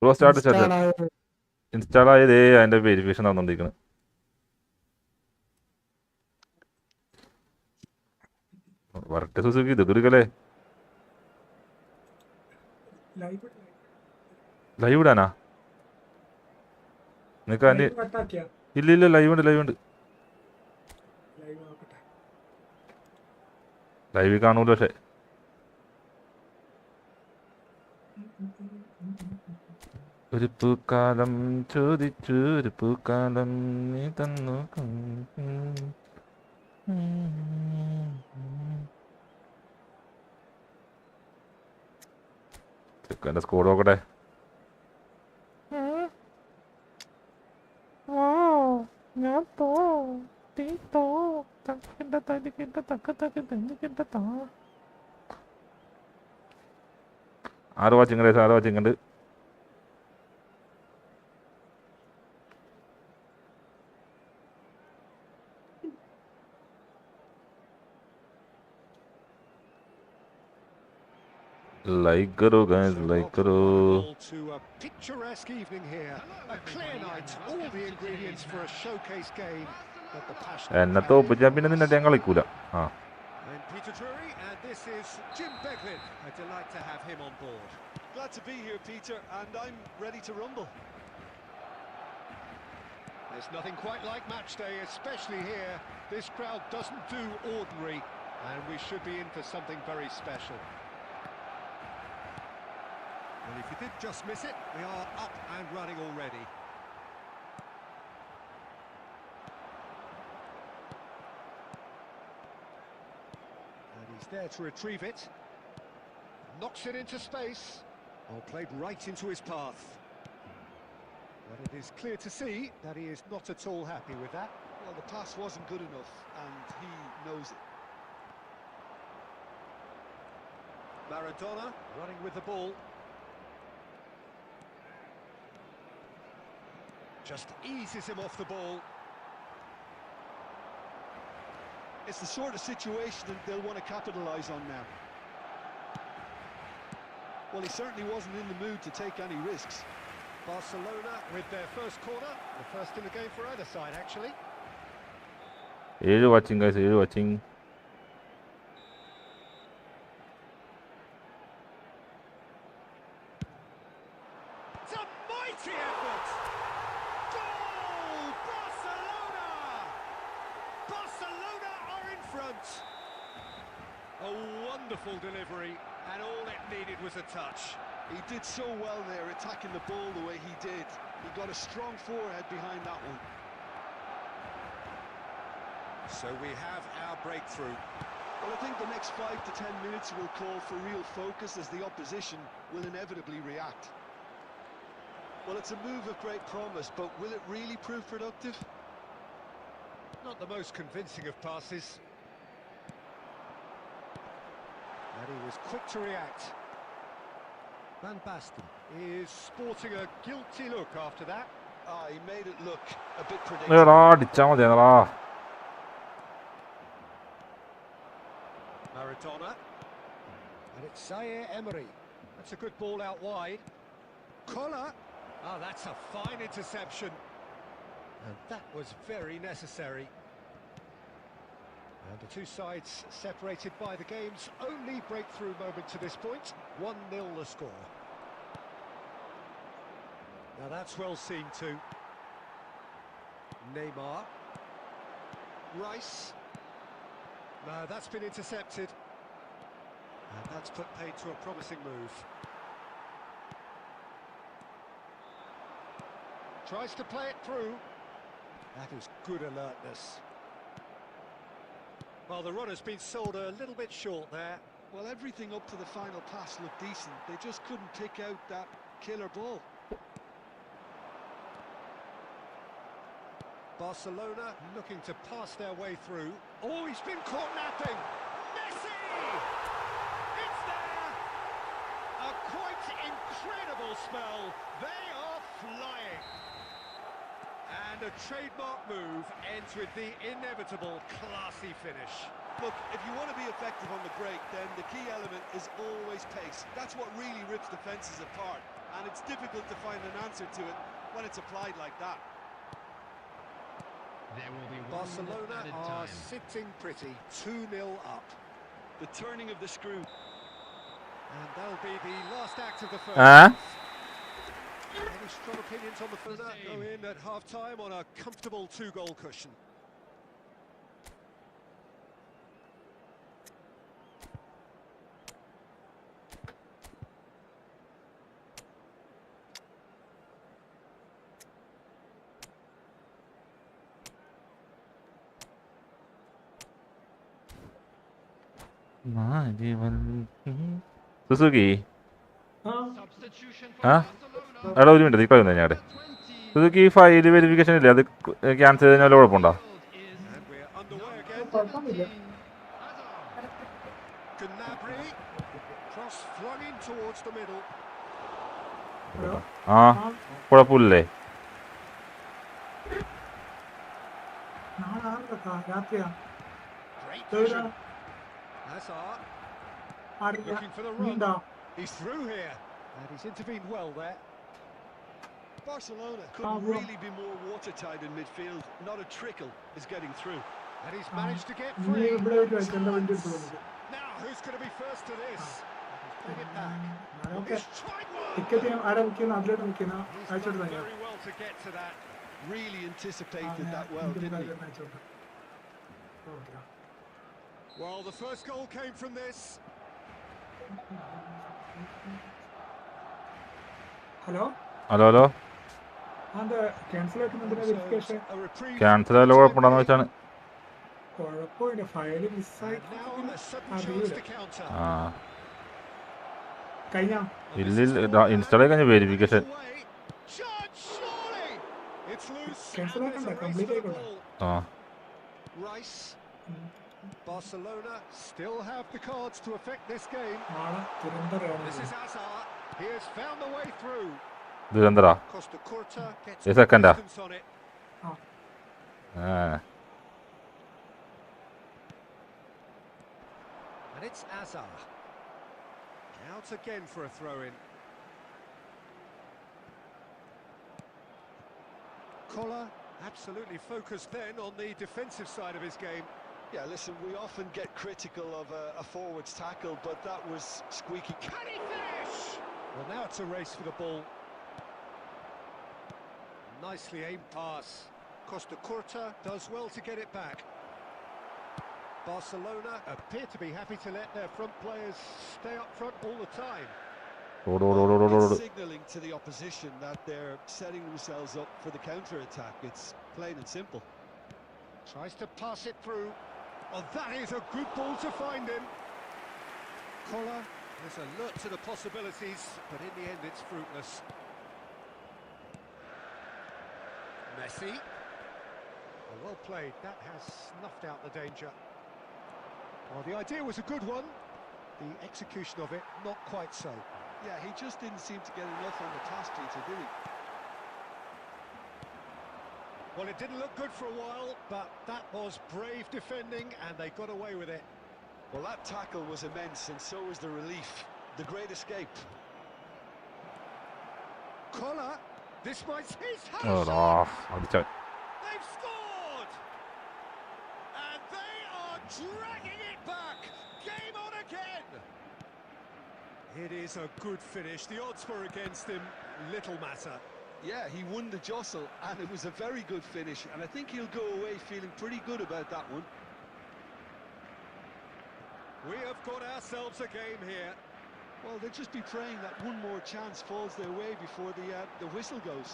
ബ്രോ സ്റ്റാർട്ട് ഇൻസ്റ്റാൾ സ്റ്റാർട്ട് ആയോ? ഇൻസ്റ്റാൾ ആയതേ അതിന്റെ വെരിഫിക്കേഷൻ നടന്നുകൊണ്ടിരിക്കണം. വരട്ടെ സുസുക്കി ഇത് എടുക്കല്ലേ. ലൈവ് ഇടാനാ നിനക്ക് അതിന്? കട്ടാക്കിയ ഇല്ല ലൈവ് ഉണ്ട് ലൈവ് നോക്കട്ടെ. ലൈവ് കാണൂല. പക്ഷെ ഒരു പൂക്കാലം ചോദിച്ചു, ഒരു പൂക്കാലം നീ തന്നു. എന്റെ സ്കോഡ് നോക്കട്ടെ. ആറ് വാച്ചിങ് ഉണ്ട്, 6 വാച്ചിങ് ഉണ്ട്. Like karo guys, like karo. To a picturesque evening here, a clear night, all the ingredients for a showcase game. But the passion. എന്നെ തോപ്പിച്ചാൽ പിന്നെ നിന്നെ ഞാൻ കളിക്കൂല. ആ And Peter Drury, and this is Jim Beglin. A delight to have him on board. Glad to be here, Peter, and I'm ready to rumble. There's nothing quite like match day, especially here. This crowd doesn't do ordinary, and we should be in for something very special. And if you did just miss it, we are up and running already. And he's there to retrieve it. Knocks it into space. Oh, played right into his path. But it is clear to see that he is not at all happy with that. Well, the pass wasn't good enough, and he knows it. Maradona running with the ball. Just eases him off the ball. It's the sort of situation that they'll want to capitalise on now. Well, he certainly wasn't in the mood to take any risks. Barcelona with their first corner, the first in the game for either side, actually. 7 watching guys, 7 watching. Mighty effort! Goal! Barcelona! Barcelona are in front. A wonderful delivery, and all it needed was a touch. He did so well there, attacking the ball the way he did. He got a strong forehead behind that one. So we have our breakthrough. Well, I think the next 5 to 10 minutes will call for real focus as the opposition will inevitably react. Well, it's a move of great promise, but will it really prove productive? Not the most convincing of passes. And he was quick to react. Van Basten is sporting a guilty look after that. Ah, he made it look a bit എടാ predictable. അടിച്ചാ മതിയാ. Maradona. And it's Zaire Emery. That's a good ball out wide. Collar. Ah, that's a fine interception. And that was very necessary. And the two sides separated by the game's only breakthrough moment to this point. 1-0 the score. Now that's well seen too. Neymar. Rice. No, that's been intercepted. And that's put paid to a promising move. Tries to play it through. That is good alertness. Well, the run has been sold a little bit short there. Well, everything up to the final pass looked decent. They just couldn't pick out that killer ball. Barcelona looking to pass their way through. Oh, he's been caught napping. Messi! It's there! A quite incredible spell. They are flying. And a trademark move ends with the inevitable classy finish. Look, if you want to be effective on the break, then the key element is always pace. That's what really rips defences apart. And it's difficult to find an answer to it when it's applied like that. There will be one Barcelona added are time. sitting pretty, 2-0 up. The turning of the screw. And that'll be the last act of the first. Any strong opinions on the further go in at half-time on a comfortable 2-goal cushion. Suzuki ആ Substitution ആ for Barcelona. എടാ ഒരു minute നിൽക്കാൻ ഞാടെ 20 Suzuki file verification ഇല്ലേ അത് cancel ചെയ്ത് കഴിഞ്ഞാൽ കുഴപ്പമുണ്ടോ? is And we're underway again. കുഴപ്പമൊന്നുമില്ല. Gnabry. Cross flung in towards the middle. Hello ആ കുഴപ്പമില്ലേ? നാളെ ആറരക്കാ രാത്രിയാ Great എവിടാ vision. Hazard ആടില്ല looking for the run. ഉണ്ടോ He's through here. And he's intervened well there. Barcelona couldn't well. really be more watertight in midfield. Not a trickle is getting through. And he's managed to get നീ free. ഇവിടെ വെച്ച് എൻ്റെ വണ്ടി എടുത്ത് പോകുന്നത് Now, who's going to be first to this? Bring it back. Okay He's tried one. Ticket ഞാൻ അവിടെ നിൽക്കുന്ന അതിലോട്ട് നിൽക്കുന്ന He's അയച്ചോട്ട് done തന്നെ very well to get to that. Really anticipated that well, didn't he? അയച്ചോട്ട് okay Well, the first goal came from this. Hello hello hello അത് cancel ആക്കുന്നുണ്ട് verification A reprieve. Cancel ആയാലോ കുഴപ്പമുണ്ടോന്ന് വെച്ചാണ്. കുഴപ്പമില്ല ഫയല് മിസ്സായി And now a sudden chance to counter. ആ കഴിഞ്ഞ ഇല്ല ഇൻസ്റ്റാൾ ചെയ്ത് കഴിഞ്ഞ verification. Away. Judge, surely. It's loose. Cancel And there's a ആക്കണ്ട, race complete for the ആയിക്കോട്ടെ. ball. ആ Rice. Barcelona still have the cards to affect this game. നാളെ Thiruvananthapuram This is Hazard. He has found the way through. ദുരന്തരാ Costa Curta gets Yes, second. distance on it. ആ And it's Hazard. Out again for a throw-in. Collar absolutely focused then on the defensive side of his game. Yeah, listen, we often get critical of a forward's tackle, but that was squeaky. Can he finish? Well, now it's a race for the ball. nicely aimed pass. Costa Curta does well to get it back. Barcelona appear to be happy to let their front players stay up front all the time. It's signalling to the opposition that they're setting themselves up for the counter-attack. It's plain and simple. Tries to pass it through. Oh, that is a good ball to find him. Collar is alert to the possibilities, but in the end it's fruitless. Messi. Oh, well played. That has snuffed out the danger. Well, the idea was a good one. The execution of it, not quite so. Yeah, he just didn't seem to get enough on the task, Peter, did he? Well, it didn't look good for a while, but that was brave defending, and they got away with it. Well, that tackle was immense, and so was the relief. The great escape. Collar, this might his അടിച്ച They've scored! And they are dragging it back! Game on again! It is a good finish. The odds were against him. Little matter. Yeah, he won the jostle, and it was a very good finish, and I think he'll go away feeling pretty good about that one. We have got ourselves a game here. Well, they'll just be praying that one more chance falls their way before the whistle goes.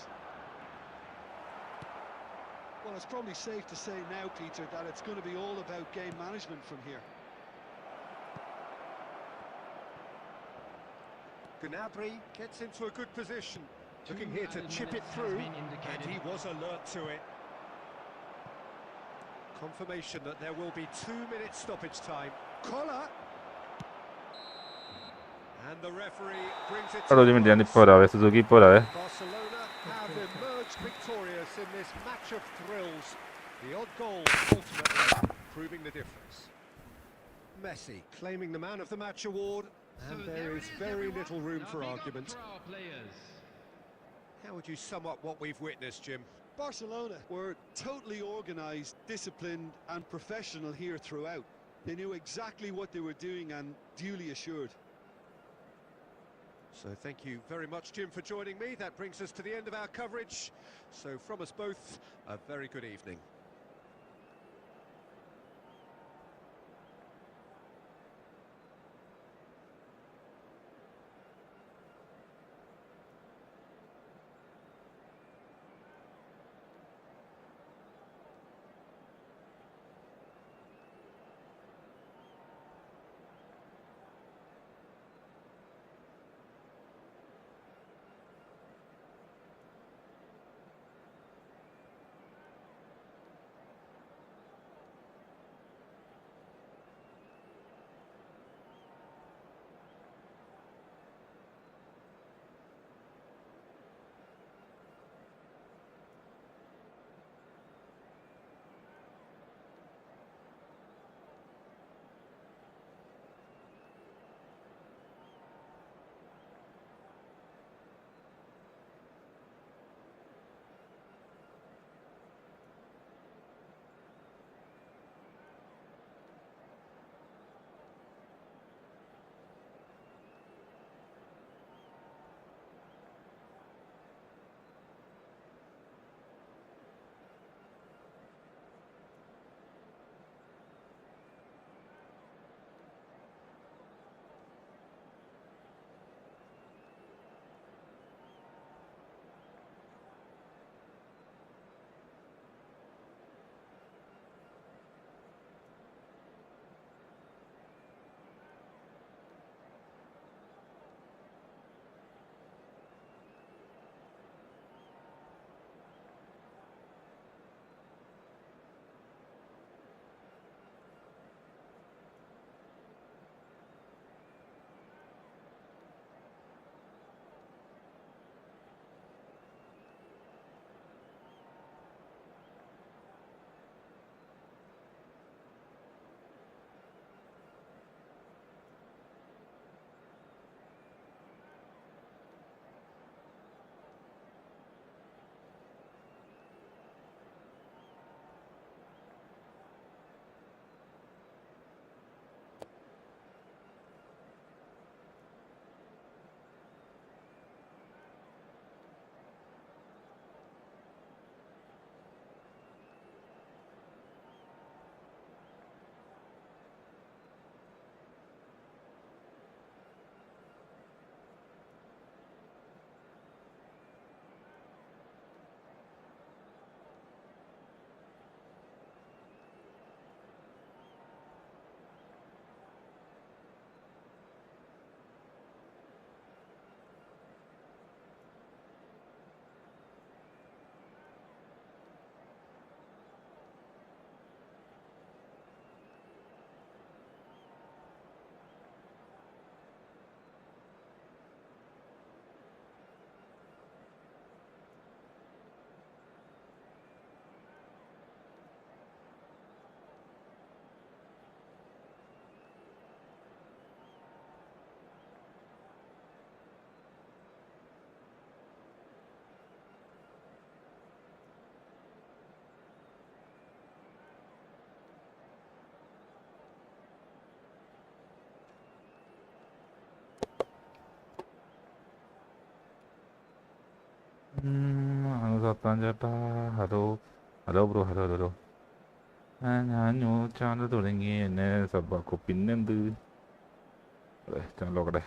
Well, it's probably safe to say now, Peter, that it's going to be all about game management from here. Gnabry gets into a good position. Looking here to chip it through, and he was alert to it. Confirmation that there will be 2 minutes stoppage time. Collar. And the referee brings it to ഒരു minute ഞാൻ ഇപ്പോൾ വരാവേ Suzuki ഇപ്പോൾ വരാവേ Barcelona have emerged victorious in this match of thrills. The odd goal ultimately proving the difference. Messi claiming the man of the match award, and there is very little room for argument. How would you sum up what we've witnessed, Jim? Barcelona were totally organised, disciplined and professional here throughout. They knew exactly what they were doing and duly assured. So thank you very much, Jim, for joining me. That brings us to the end of our coverage. So from us both, a very good evening. സത്താൻ ചേട്ടാ hello. Hello bro. Hello hello hello. ഞാൻ new channel തുടങ്ങി എന്നെ സബ്ബാക്കും പിന്നെന്ത്. അതെ channel നോക്കട്ടെ.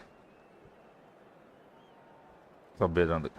Sub ചെയ്താണ്ട്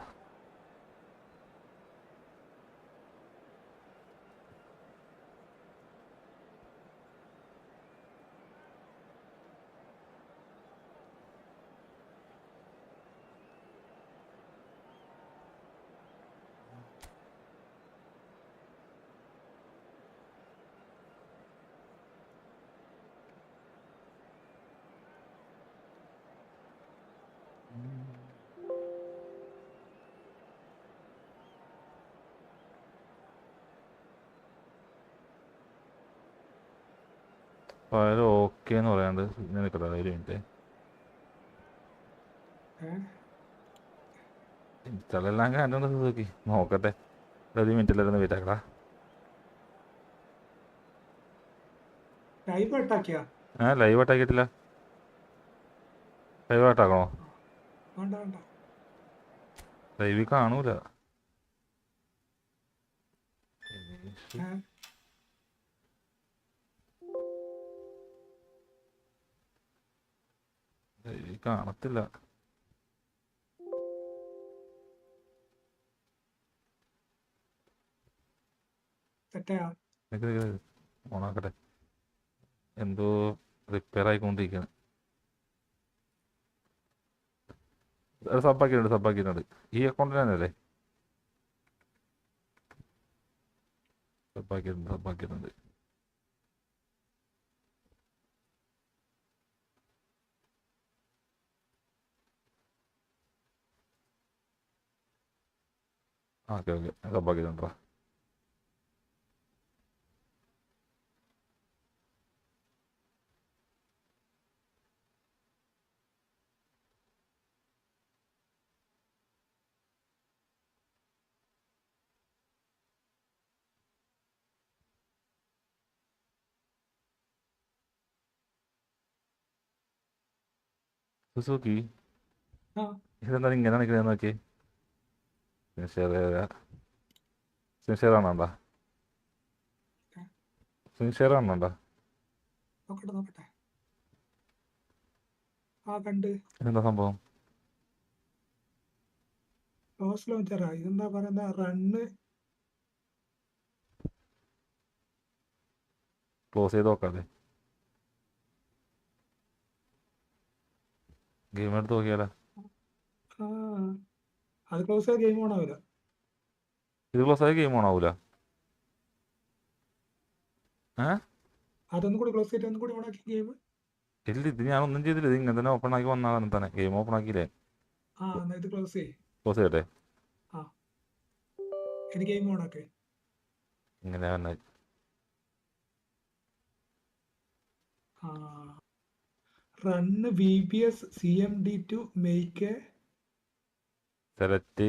file okay എന്ന് പറയാണ്ട് ഞാൻ നിൽക്കട്ടെ ഒരു മിനിറ്റ്. ഇൻസ്റ്റാളെല്ലാം കണ്ടു നോക്കി നോക്കട്ടെ. ഒരു മിനിറ്റിലായിരുന്നു വെയിറ്റ് ആക്കടാ. ലൈവ് അട്ടാക്കിയാ ലൈവ് ആട്ടാക്കിയിട്ടില്ല. ലൈവ് ആട്ടാക്കണോ? വേണ്ട വേണ്ട. ലൈവ് കാണൂല. ലൈവ് കാണത്തില്ല. സെറ്റാ ഓണാക്കട്ടെ. എന്തോ റിപ്പയർ ആയിക്കൊണ്ടിരിക്കുകയാണ്. അത് സബ്ബാക്കിയിട്ടുണ്ട്. ഈ അക്കൗണ്ടിൽ തന്നെയല്ലേ? സബ്ബാക്കിയിട്ടുണ്ട്. ഓക്കെ സബ്ബാക്കിയിട്ടുണ്ടോ? സുസുക്കി ആ ഇതെന്താ ഇങ്ങനെ നിൽക്കുന്നത് നോക്കി. സിൻഷെയർ ആണോണ്ടാ? സിൻഷെയർ ആണോണ്ടാ? നോക്കട്ടെ. ആ കണ്ട്. ഇതെന്താ സംഭവം? ക്ലോസ് ലോഞ്ചറാ. ഇതെന്താ പറയുന്ന റണ്ണ് ക്ലോസ് ചെയ്ത് നോക്കാതെ ഗെയിം എടുത്ത് നോക്കിയാലോ? ആ അത് ക്ലോസ് ചെയ്ത ഗെയിം ഓൺ ആവില്ല. ഇത് ക്ലോസ് ആയ ഗെയിം ഓണാവൂല. അതൊന്നും കൂടി ക്ലോസ് ചെയ്തിട്ട് ഒന്നും കൂടി ഓൺ ആക്കി ഗെയിം. ഇല്ല ഇത് ഞാനൊന്നും ചെയ്തില്ല. ഇത് ഇങ്ങനെ തന്നെ ഓപ്പൺ ആക്കി വന്നതാണ് തന്നെ. ഗെയിം ഓപ്പൺ ആക്കിയില്ലേ? ആ എന്നാ ഇത് ക്ലോസ് ചെയ്യ്. ക്ലോസ് ചെയ്യട്ടെ. ആ ഇനി ഗെയിം ഓൺ ആക്കേ. ഇങ്ങനെ തന്നെ run VPS CMD2 make select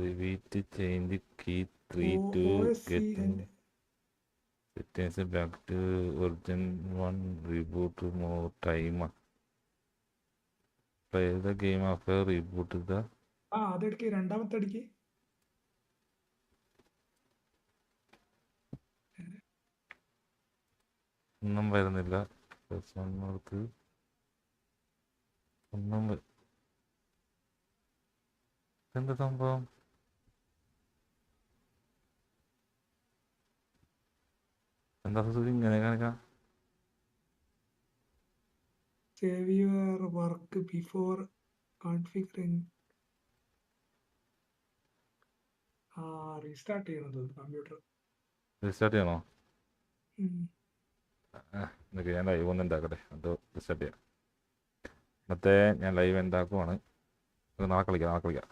repeat change key 3 to get settings back to version 1 reboot more time play the game after reboot the. അതെടുക്ക്. രണ്ടാമത്തെ അടിക്ക്. ഒന്നും വരുന്നില്ല. ഒന്നും എന്താ സംഭവം? എന്താ ഇങ്ങനെ കാണിക്കാം? Save your work before configuring. Restart ചെയ്യണത് കമ്പ്യൂട്ടർ. റീസ്റ്റാർട്ട് ചെയ്യണോ? എന്നൊക്കെ ഞാൻ ലൈവ് ഒന്ന് ഉണ്ടാക്കട്ടെ. അത് റീസ്റ്റാർട്ട് ചെയ്യാം. ഇന്നത്തെ ഞാൻ ലൈവ് ഉണ്ടാക്കുവാണ്. നാളെ കളിക്കാം.